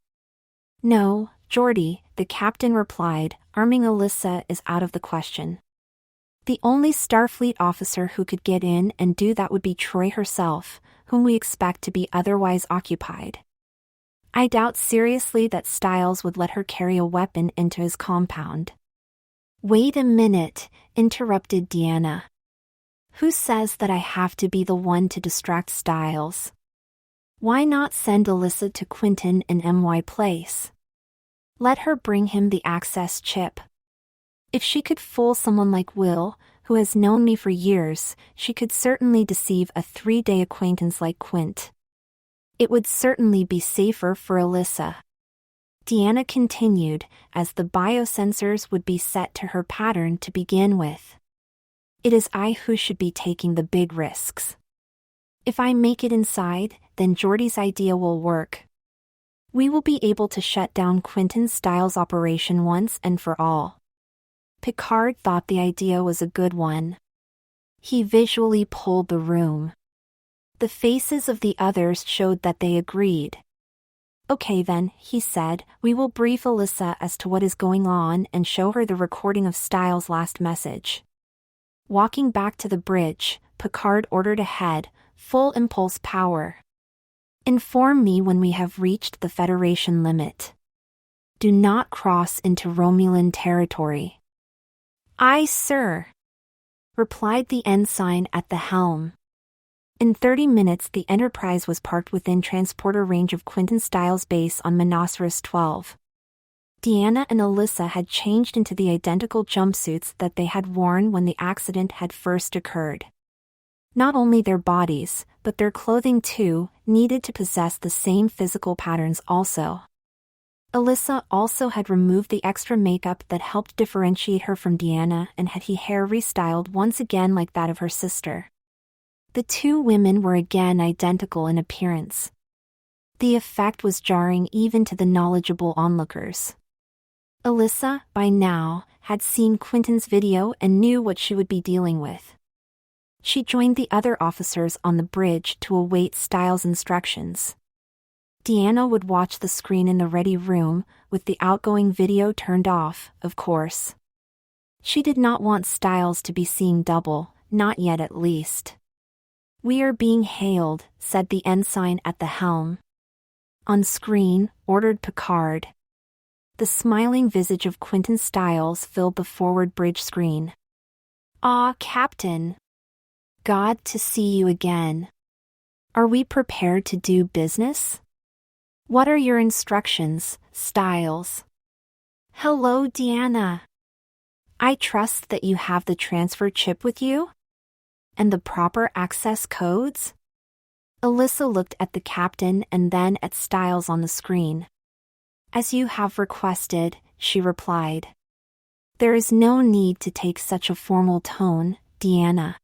"No, Jordy," the captain replied, "arming Alyssa is out of the question. The only Starfleet officer who could get in and do that would be Troi herself, whom we expect to be otherwise occupied. I doubt seriously that Stiles would let her carry a weapon into his compound." "Wait a minute," interrupted Deanna. "Who says that I have to be the one to distract Stiles? Why not send Alyssa to Quentin in MY Place? Let her bring him the access chip. If she could fool someone like Will, who has known me for years, she could certainly deceive a 3-day acquaintance like Quint. It would certainly be safer for Alyssa." Deanna continued, as the biosensors would be set to her pattern to begin with. "It is I who should be taking the big risks. If I make it inside, then Jordy's idea will work. We will be able to shut down Quentin Stiles' operation once and for all." Picard thought the idea was a good one. He visually pulled the room. The faces of the others showed that they agreed. "Okay then," he said, "we will brief Alyssa as to what is going on and show her the recording of Stiles' last message." Walking back to the bridge, Picard ordered ahead, full impulse power. "Inform me when we have reached the Federation limit. Do not cross into Romulan territory." "Aye, sir," replied the ensign at the helm. In 30 minutes the Enterprise was parked within transporter range of Quentin Stiles' base on Monoceros 12. Deanna and Alyssa had changed into the identical jumpsuits that they had worn when the accident had first occurred. Not only their bodies, but their clothing too, needed to possess the same physical patterns also. Alyssa also had removed the extra makeup that helped differentiate her from Deanna and had her hair restyled once again like that of her sister. The two women were again identical in appearance. The effect was jarring even to the knowledgeable onlookers. Alyssa, by now, had seen Quentin's video and knew what she would be dealing with. She joined the other officers on the bridge to await Stiles' instructions. Deanna would watch the screen in the ready room, with the outgoing video turned off, of course. She did not want Stiles to be seeing double, not yet at least. "We are being hailed," said the ensign at the helm. "On screen," ordered Picard. The smiling visage of Quentin Stiles filled the forward bridge screen. "Ah, Captain. Glad to see you again. Are we prepared to do business? What are your instructions, Stiles?" "Hello, Deanna. I trust that you have the transfer chip with you? And the proper access codes?" Alyssa looked at the captain and then at Stiles on the screen. "As you have requested," she replied. "There is no need to take such a formal tone, Deanna."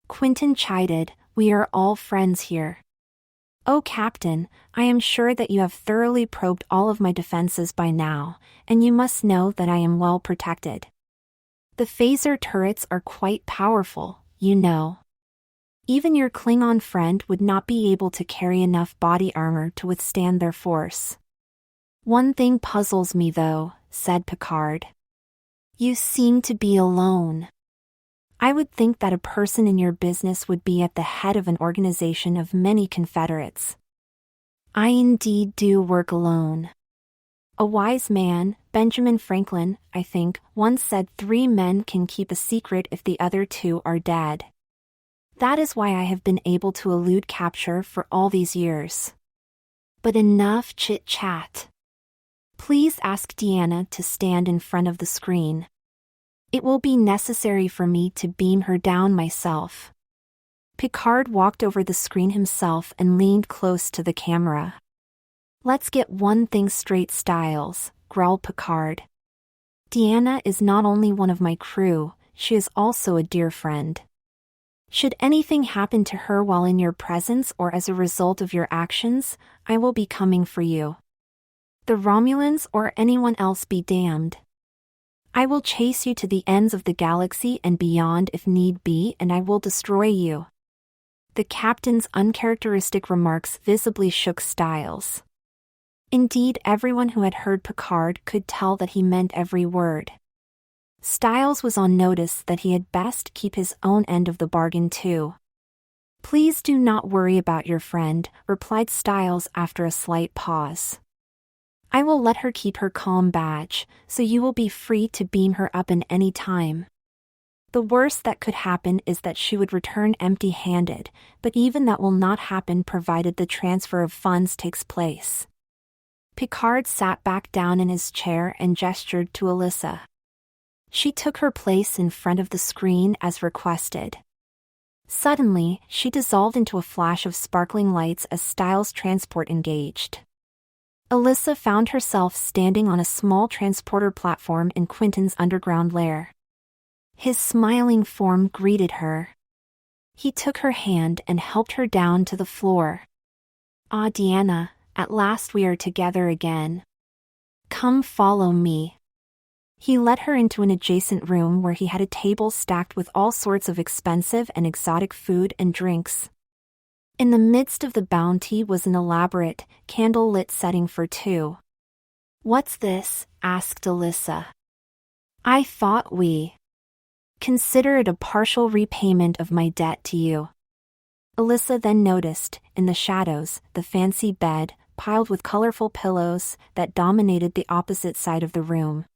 Quentin chided, "We are all friends here." "Oh, Captain, I am sure that you have thoroughly probed all of my defenses by now, and you must know that I am well protected. The phaser turrets are quite powerful, you know. Even your Klingon friend would not be able to carry enough body armor to withstand their force." "One thing puzzles me though," said Picard. "You seem to be alone. I would think that a person in your business would be at the head of an organization of many confederates." "I indeed do work alone. A wise man, Benjamin Franklin, I think, once said 3 men can keep a secret if the other 2 are dead. That is why I have been able to elude capture for all these years." But enough chit-chat. Please ask Deanna to stand in front of the screen. It will be necessary for me to beam her down myself. Picard walked over the screen himself and leaned close to the camera. Let's get one thing straight, Stiles, growled Picard. Deanna is not only one of my crew, she is also a dear friend. Should anything happen to her while in your presence or as a result of your actions, I will be coming for you. The Romulans or anyone else be damned. I will chase you to the ends of the galaxy and beyond if need be, and I will destroy you. The captain's uncharacteristic remarks visibly shook Stiles. Indeed, everyone who had heard Picard could tell that he meant every word. Stiles was on notice that he had best keep his own end of the bargain too. Please do not worry about your friend, replied Stiles after a slight pause. I will let her keep her calm badge, so you will be free to beam her up in any time. The worst that could happen is that she would return empty-handed, but even that will not happen provided the transfer of funds takes place. Picard sat back down in his chair and gestured to Alyssa. She took her place in front of the screen as requested. Suddenly, she dissolved into a flash of sparkling lights as Stiles' transport engaged. Alyssa found herself standing on a small transporter platform in Quentin's underground lair. His smiling form greeted her. He took her hand and helped her down to the floor. Ah, Deanna, at last we are together again. Come follow me. He led her into an adjacent room where he had a table stacked with all sorts of expensive and exotic food and drinks. In the midst of the bounty was an elaborate, candle-lit setting for two. What's this? Asked Alyssa. I thought we. Consider it a partial repayment of my debt to you. Alyssa then noticed, in the shadows, the fancy bed, piled with colorful pillows, that dominated the opposite side of the room.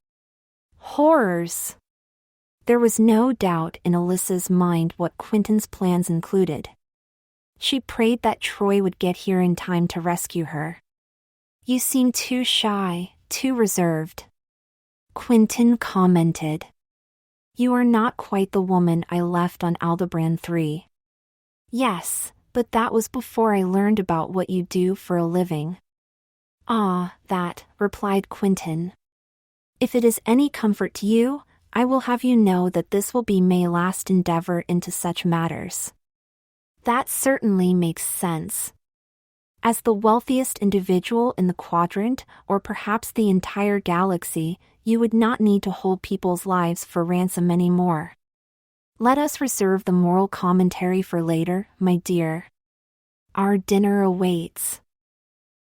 Horrors! There was no doubt in Alyssa's mind what Quentin's plans included. She prayed that Troi would get here in time to rescue her. You seem too shy, too reserved. Quentin commented. You are not quite the woman I left on Aldebaran 3. Yes, but that was before I learned about what you do for a living. Ah, that, replied Quentin. If it is any comfort to you, I will have you know that this will be my last endeavor into such matters. That certainly makes sense. As the wealthiest individual in the quadrant, or perhaps the entire galaxy, you would not need to hold people's lives for ransom anymore. Let us reserve the moral commentary for later, my dear. Our dinner awaits.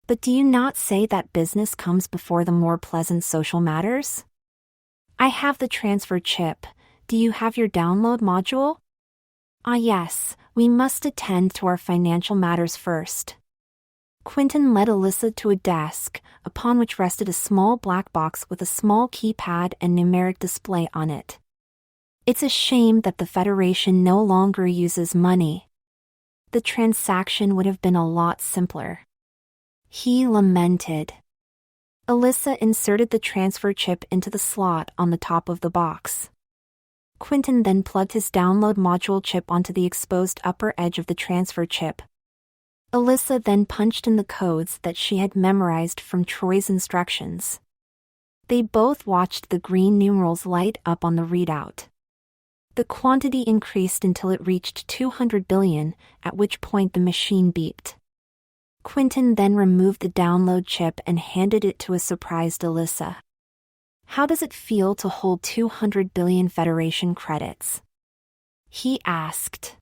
But do you not say that business comes before the more pleasant social matters? I have the transfer chip. Do you have your download module? Ah yes, we must attend to our financial matters first. Quentin led Alyssa to a desk, upon which rested a small black box with a small keypad and numeric display on it. It's a shame that the Federation no longer uses money. The transaction would have been a lot simpler. He lamented. Alyssa inserted the transfer chip into the slot on the top of the box. Quentin then plugged his download module chip onto the exposed upper edge of the transfer chip. Alyssa then punched in the codes that she had memorized from Troi's instructions. They both watched the green numerals light up on the readout. The quantity increased until it reached 200 billion, at which point the machine beeped. Quentin then removed the download chip and handed it to a surprised Alyssa. How does it feel to hold 200 billion Federation credits? He asked.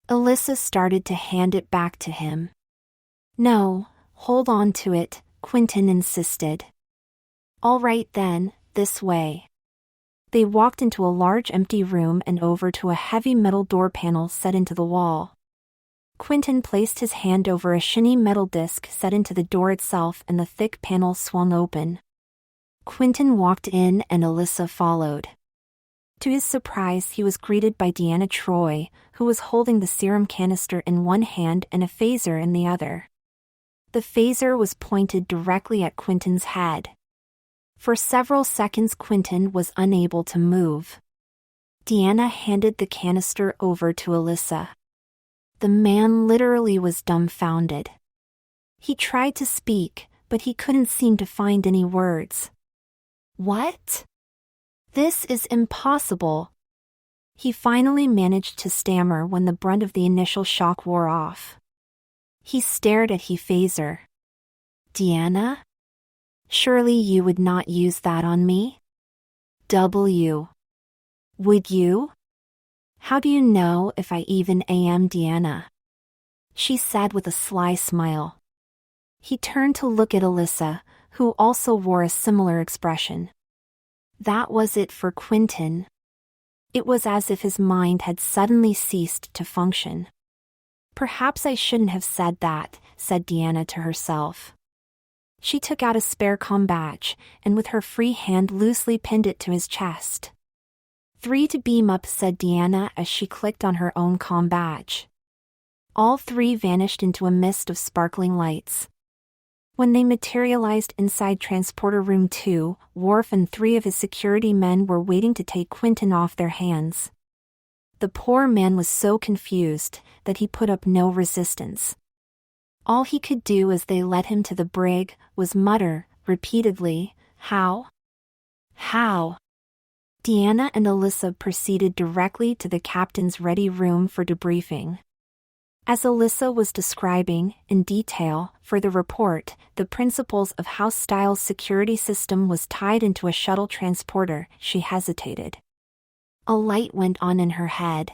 Alyssa started to hand it back to him. No, hold on to it, Quentin insisted. All right then, this way. They walked into a large empty room and over to a heavy metal door panel set into the wall. Quentin placed his hand over a shiny metal disc set into the door itself and the thick panel swung open. Quentin walked in and Alyssa followed. To his surprise, he was greeted by Deanna Troi, who was holding the serum canister in one hand and a phaser in the other. The phaser was pointed directly at Quentin's head. For several seconds Quentin was unable to move. Deanna handed the canister over to Alyssa. The man literally was dumbfounded. He tried to speak, but he couldn't seem to find any words. What? This is impossible. He finally managed to stammer when the brunt of the initial shock wore off. He stared at the phaser. Deanna? Surely you would not use that on me? Would you? How do you know if I even am Deanna? She said with a sly smile. He turned to look at Alyssa, who also wore a similar expression. That was it for Quentin. It was as if his mind had suddenly ceased to function. Perhaps I shouldn't have said that, said Deanna to herself. She took out a spare comm badge, and with her free hand loosely pinned it to his chest. 3 to beam up, said Deanna as she clicked on her own comm badge. All 3 vanished into a mist of sparkling lights. When they materialized inside Transporter Room 2, Worf and 3 of his security men were waiting to take Quentin off their hands. The poor man was so confused that he put up no resistance. All he could do as they led him to the brig was mutter, repeatedly, "How? How?" Deanna and Alyssa proceeded directly to the captain's ready room for debriefing. As Alyssa was describing, in detail, for the report, the principles of how Stiles' security system was tied into a shuttle transporter, she hesitated. A light went on in her head.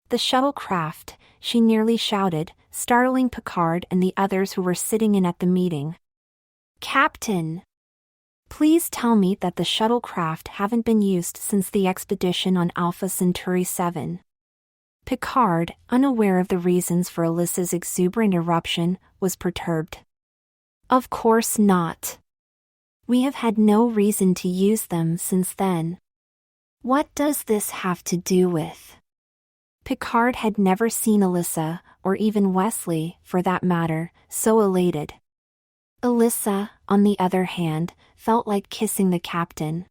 The shuttlecraft, she nearly shouted, startling Picard and the others who were sitting in at the meeting. Captain! Please tell me that the shuttlecraft haven't been used since the expedition on Alpha Centauri 7. Picard, unaware of the reasons for Alyssa's exuberant eruption, was perturbed. Of course not. We have had no reason to use them since then. What does this have to do with? Picard had never seen Alyssa, or even Wesley, for that matter, so elated. Alyssa, on the other hand, felt like kissing the captain.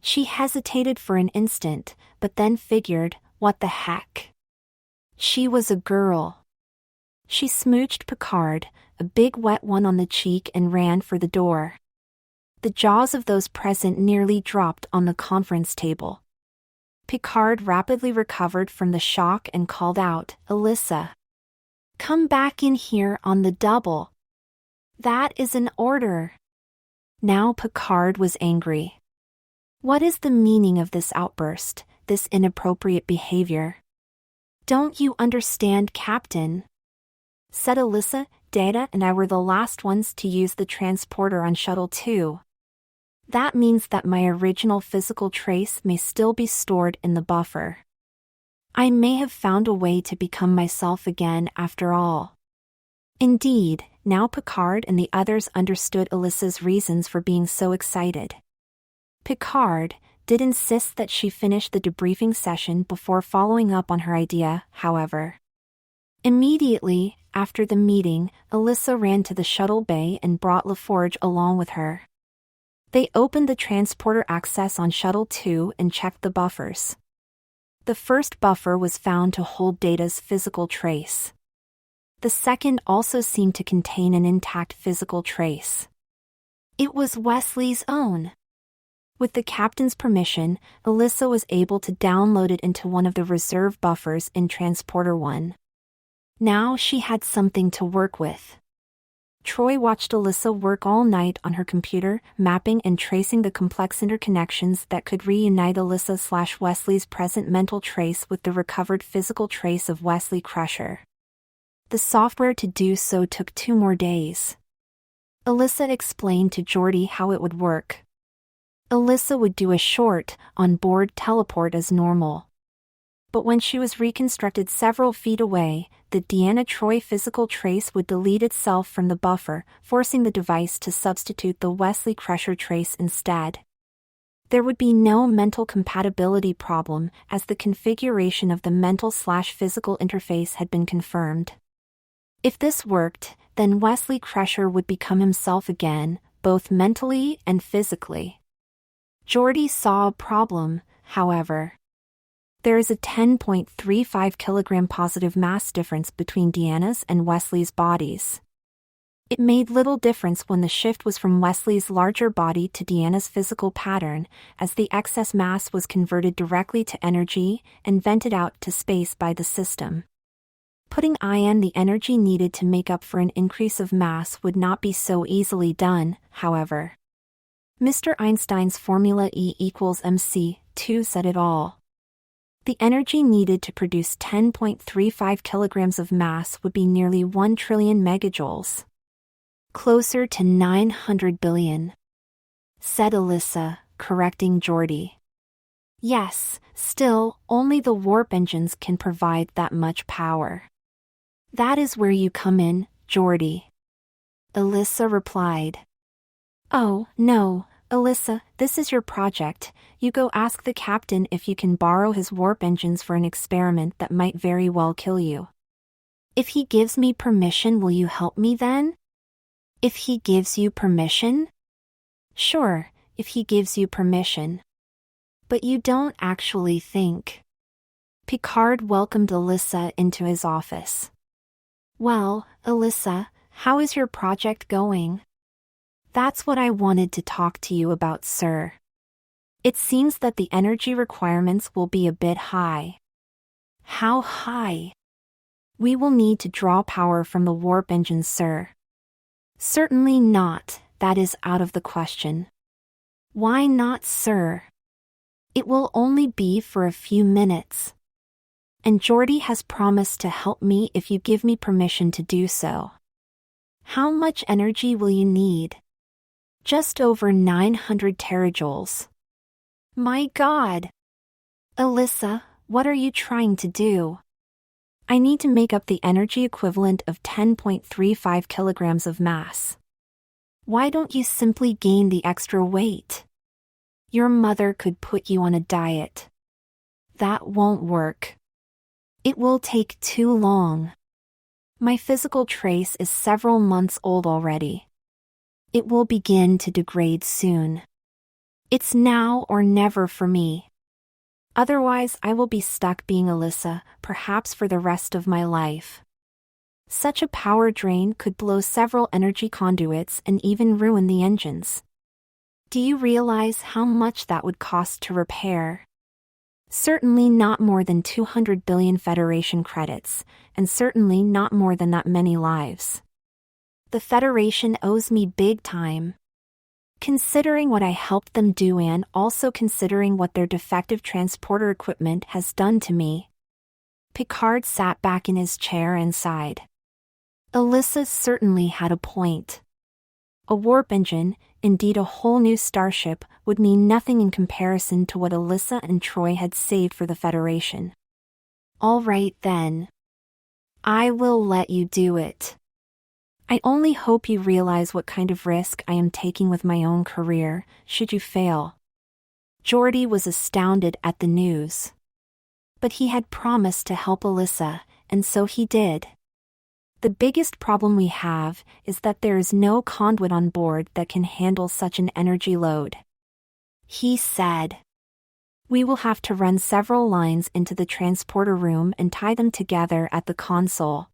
She hesitated for an instant, but then figured, what the heck? She was a girl. She smooched Picard, a big wet one on the cheek, and ran for the door. The jaws of those present nearly dropped on the conference table. Picard rapidly recovered from the shock and called out, Alyssa. Come back in here on the double. That is an order. Now Picard was angry. What is the meaning of this outburst, this inappropriate behavior? Don't you understand, Captain? Said Alyssa, Data and I were the last ones to use the transporter on Shuttle 2. That means that my original physical trace may still be stored in the buffer. I may have found a way to become myself again after all. Indeed, now Picard and the others understood Alyssa's reasons for being so excited. Picard did insist that she finish the debriefing session before following up on her idea, however. Immediately after the meeting, Alyssa ran to the shuttle bay and brought LaForge along with her. They opened the transporter access on Shuttle 2 and checked the buffers. The first buffer was found to hold Data's physical trace. The second also seemed to contain an intact physical trace. It was Wesley's own. With the captain's permission, Alyssa was able to download it into one of the reserve buffers in Transporter 1. Now she had something to work with. Troi watched Alyssa work all night on her computer, mapping and tracing the complex interconnections that could reunite Alyssa/Wesley's present mental trace with the recovered physical trace of Wesley Crusher. The software to do so took 2 more days. Alyssa explained to Geordi how it would work. Alyssa would do a short, on-board teleport as normal. But when she was reconstructed several feet away, the Deanna Troi physical trace would delete itself from the buffer, forcing the device to substitute the Wesley Crusher trace instead. There would be no mental compatibility problem as the configuration of the mental/physical interface had been confirmed. If this worked, then Wesley Crusher would become himself again, both mentally and physically. Jordy saw a problem, however. There is a 10.35 kilogram positive mass difference between Deanna's and Wesley's bodies. It made little difference when the shift was from Wesley's larger body to Deanna's physical pattern, as the excess mass was converted directly to energy and vented out to space by the system. Putting in the energy needed to make up for an increase of mass would not be so easily done, however. Mr. Einstein's formula E equals mc2 said it all. The energy needed to produce 10.35 kilograms of mass would be nearly 1 trillion megajoules. Closer to 900 billion, said Alyssa, correcting Jordy. Yes, still, only the warp engines can provide that much power. That is where you come in, Jordy. Alyssa replied. Oh, no, Alyssa, this is your project. You go ask the captain if you can borrow his warp engines for an experiment that might very well kill you. If he gives me permission, will you help me then? If he gives you permission? Sure, if he gives you permission. But you don't actually think. Picard welcomed Alyssa into his office. Well, Alyssa, how is your project going? That's what I wanted to talk to you about, sir. It seems that the energy requirements will be a bit high. How high? We will need to draw power from the warp engines, sir. Certainly not, that is out of the question. Why not, sir? It will only be for a few minutes. And Jordy has promised to help me if you give me permission to do so. How much energy will you need? Just over 900 terajoules. My God! Alyssa, what are you trying to do? I need to make up the energy equivalent of 10.35 kilograms of mass. Why don't you simply gain the extra weight? Your mother could put you on a diet. That won't work. It will take too long. My physical trace is several months old already. It will begin to degrade soon. It's now or never for me. Otherwise, I will be stuck being Alyssa, perhaps for the rest of my life. Such a power drain could blow several energy conduits and even ruin the engines. Do you realize how much that would cost to repair? Certainly not more than 200 billion Federation credits, and certainly not more than that many lives. The Federation owes me big time. Considering what I helped them do and also considering what their defective transporter equipment has done to me. Picard sat back in his chair and sighed. Alyssa certainly had a point. A warp engine, indeed a whole new starship, would mean nothing in comparison to what Alyssa and Troi had saved for the Federation. All right then. I will let you do it. I only hope you realize what kind of risk I am taking with my own career, should you fail. Jordy was astounded at the news. But he had promised to help Alyssa, and so he did. The biggest problem we have is that there is no conduit on board that can handle such an energy load. He said. We will have to run several lines into the transporter room and tie them together at the console.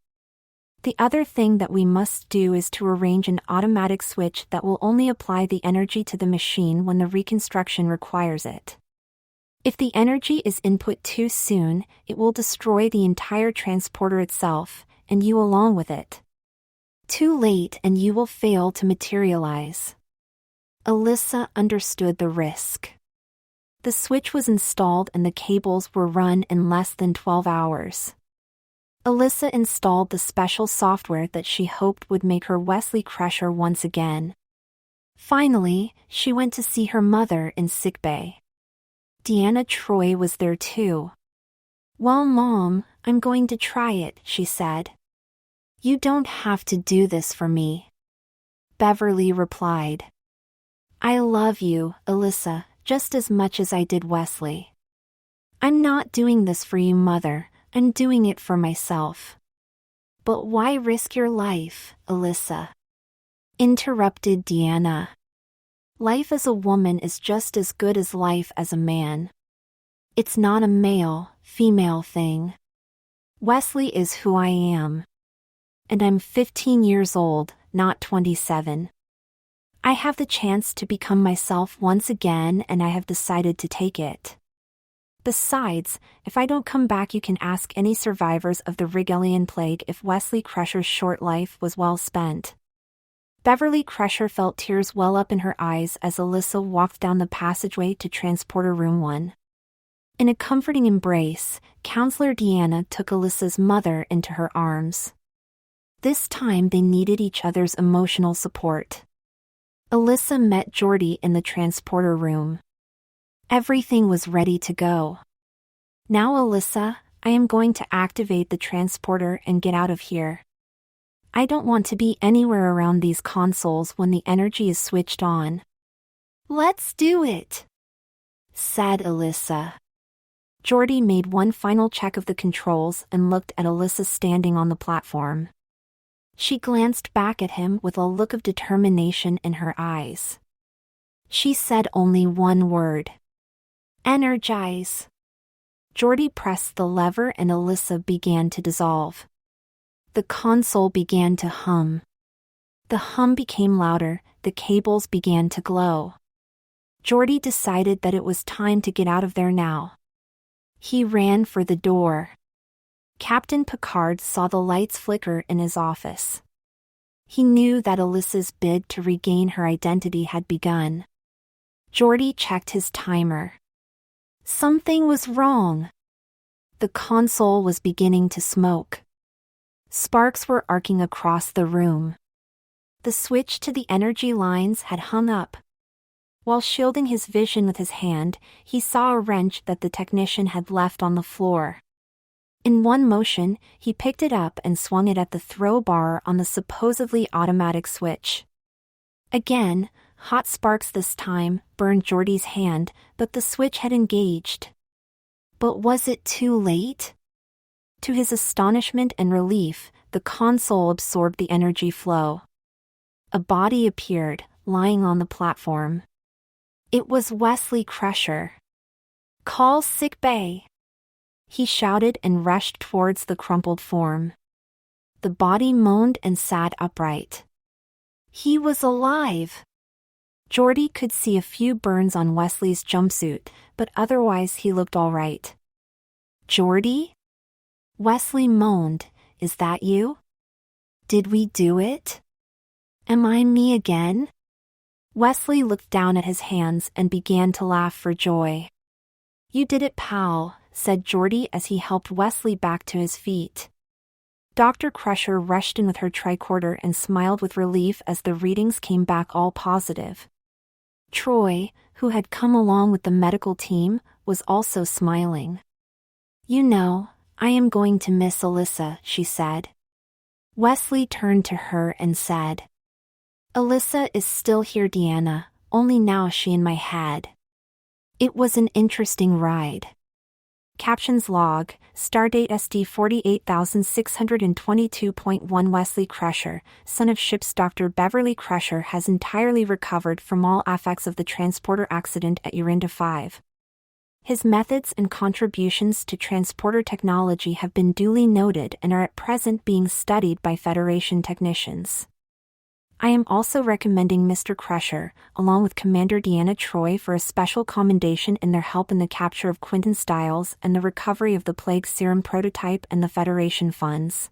The other thing that we must do is to arrange an automatic switch that will only apply the energy to the machine when the reconstruction requires it. If the energy is input too soon, it will destroy the entire transporter itself, and you along with it. Too late and you will fail to materialize. Alyssa understood the risk. The switch was installed and the cables were run in less than 12 hours. Alyssa installed the special software that she hoped would make her Wesley Crusher once again. Finally, she went to see her mother in sickbay. Deanna Troi was there too. Well, Mom, I'm going to try it, she said. You don't have to do this for me. Beverly replied. I love you, Alyssa, just as much as I did Wesley. I'm not doing this for you, Mother. I'm doing it for myself. But why risk your life, Alyssa? Interrupted Deanna. Life as a woman is just as good as life as a man. It's not a male-female thing. Wesley is who I am. And I'm 15 years old, not 27. I have the chance to become myself once again, and I have decided to take it. Besides, if I don't come back, you can ask any survivors of the Rigelian plague if Wesley Crusher's short life was well spent. Beverly Crusher felt tears well up in her eyes as Alyssa walked down the passageway to Transporter Room 1. In a comforting embrace, Counselor Deanna took Alyssa's mother into her arms. This time they needed each other's emotional support. Alyssa met Jordy in the transporter room. Everything was ready to go. Now, Alyssa, I am going to activate the transporter and get out of here. I don't want to be anywhere around these consoles when the energy is switched on. Let's do it, said Alyssa. Jordy made one final check of the controls and looked at Alyssa standing on the platform. She glanced back at him with a look of determination in her eyes. She said only one word. Energize. Jordy pressed the lever and Alyssa began to dissolve. The console began to hum. The hum became louder, the cables began to glow. Jordy decided that it was time to get out of there now. He ran for the door. Captain Picard saw the lights flicker in his office. He knew that Alyssa's bid to regain her identity had begun. Jordy checked his timer. Something was wrong. The console was beginning to smoke. Sparks were arcing across the room. The switch to the energy lines had hung up. While shielding his vision with his hand, he saw a wrench that the technician had left on the floor. In one motion, he picked it up and swung it at the throw bar on the supposedly automatic switch. Again, hot sparks this time burned Jordy's hand, but the switch had engaged. But was it too late? To his astonishment and relief, the console absorbed the energy flow. A body appeared, lying on the platform. It was Wesley Crusher. Call sick bay. He shouted and rushed towards the crumpled form. The body moaned and sat upright. He was alive. Jordy could see a few burns on Wesley's jumpsuit, but otherwise he looked all right. Jordy? Wesley moaned, Is that you? Did we do it? Am I me again? Wesley looked down at his hands and began to laugh for joy. You did it, pal, said Jordy as he helped Wesley back to his feet. Dr. Crusher rushed in with her tricorder and smiled with relief as the readings came back all positive. Troi, who had come along with the medical team, was also smiling. You know, I am going to miss Alyssa, she said. Wesley turned to her and said, Alyssa is still here, Deanna, only now is she in my head. It was an interesting ride. Captions log, Stardate SD 48622.1 Wesley Crusher, son of ship's Dr. Beverly Crusher, has entirely recovered from all effects of the transporter accident at Urinda 5. His methods and contributions to transporter technology have been duly noted and are at present being studied by Federation technicians. I am also recommending Mr. Crusher, along with Commander Deanna Troi, for a special commendation in their help in the capture of Quentin Stiles and the recovery of the plague serum prototype and the Federation funds.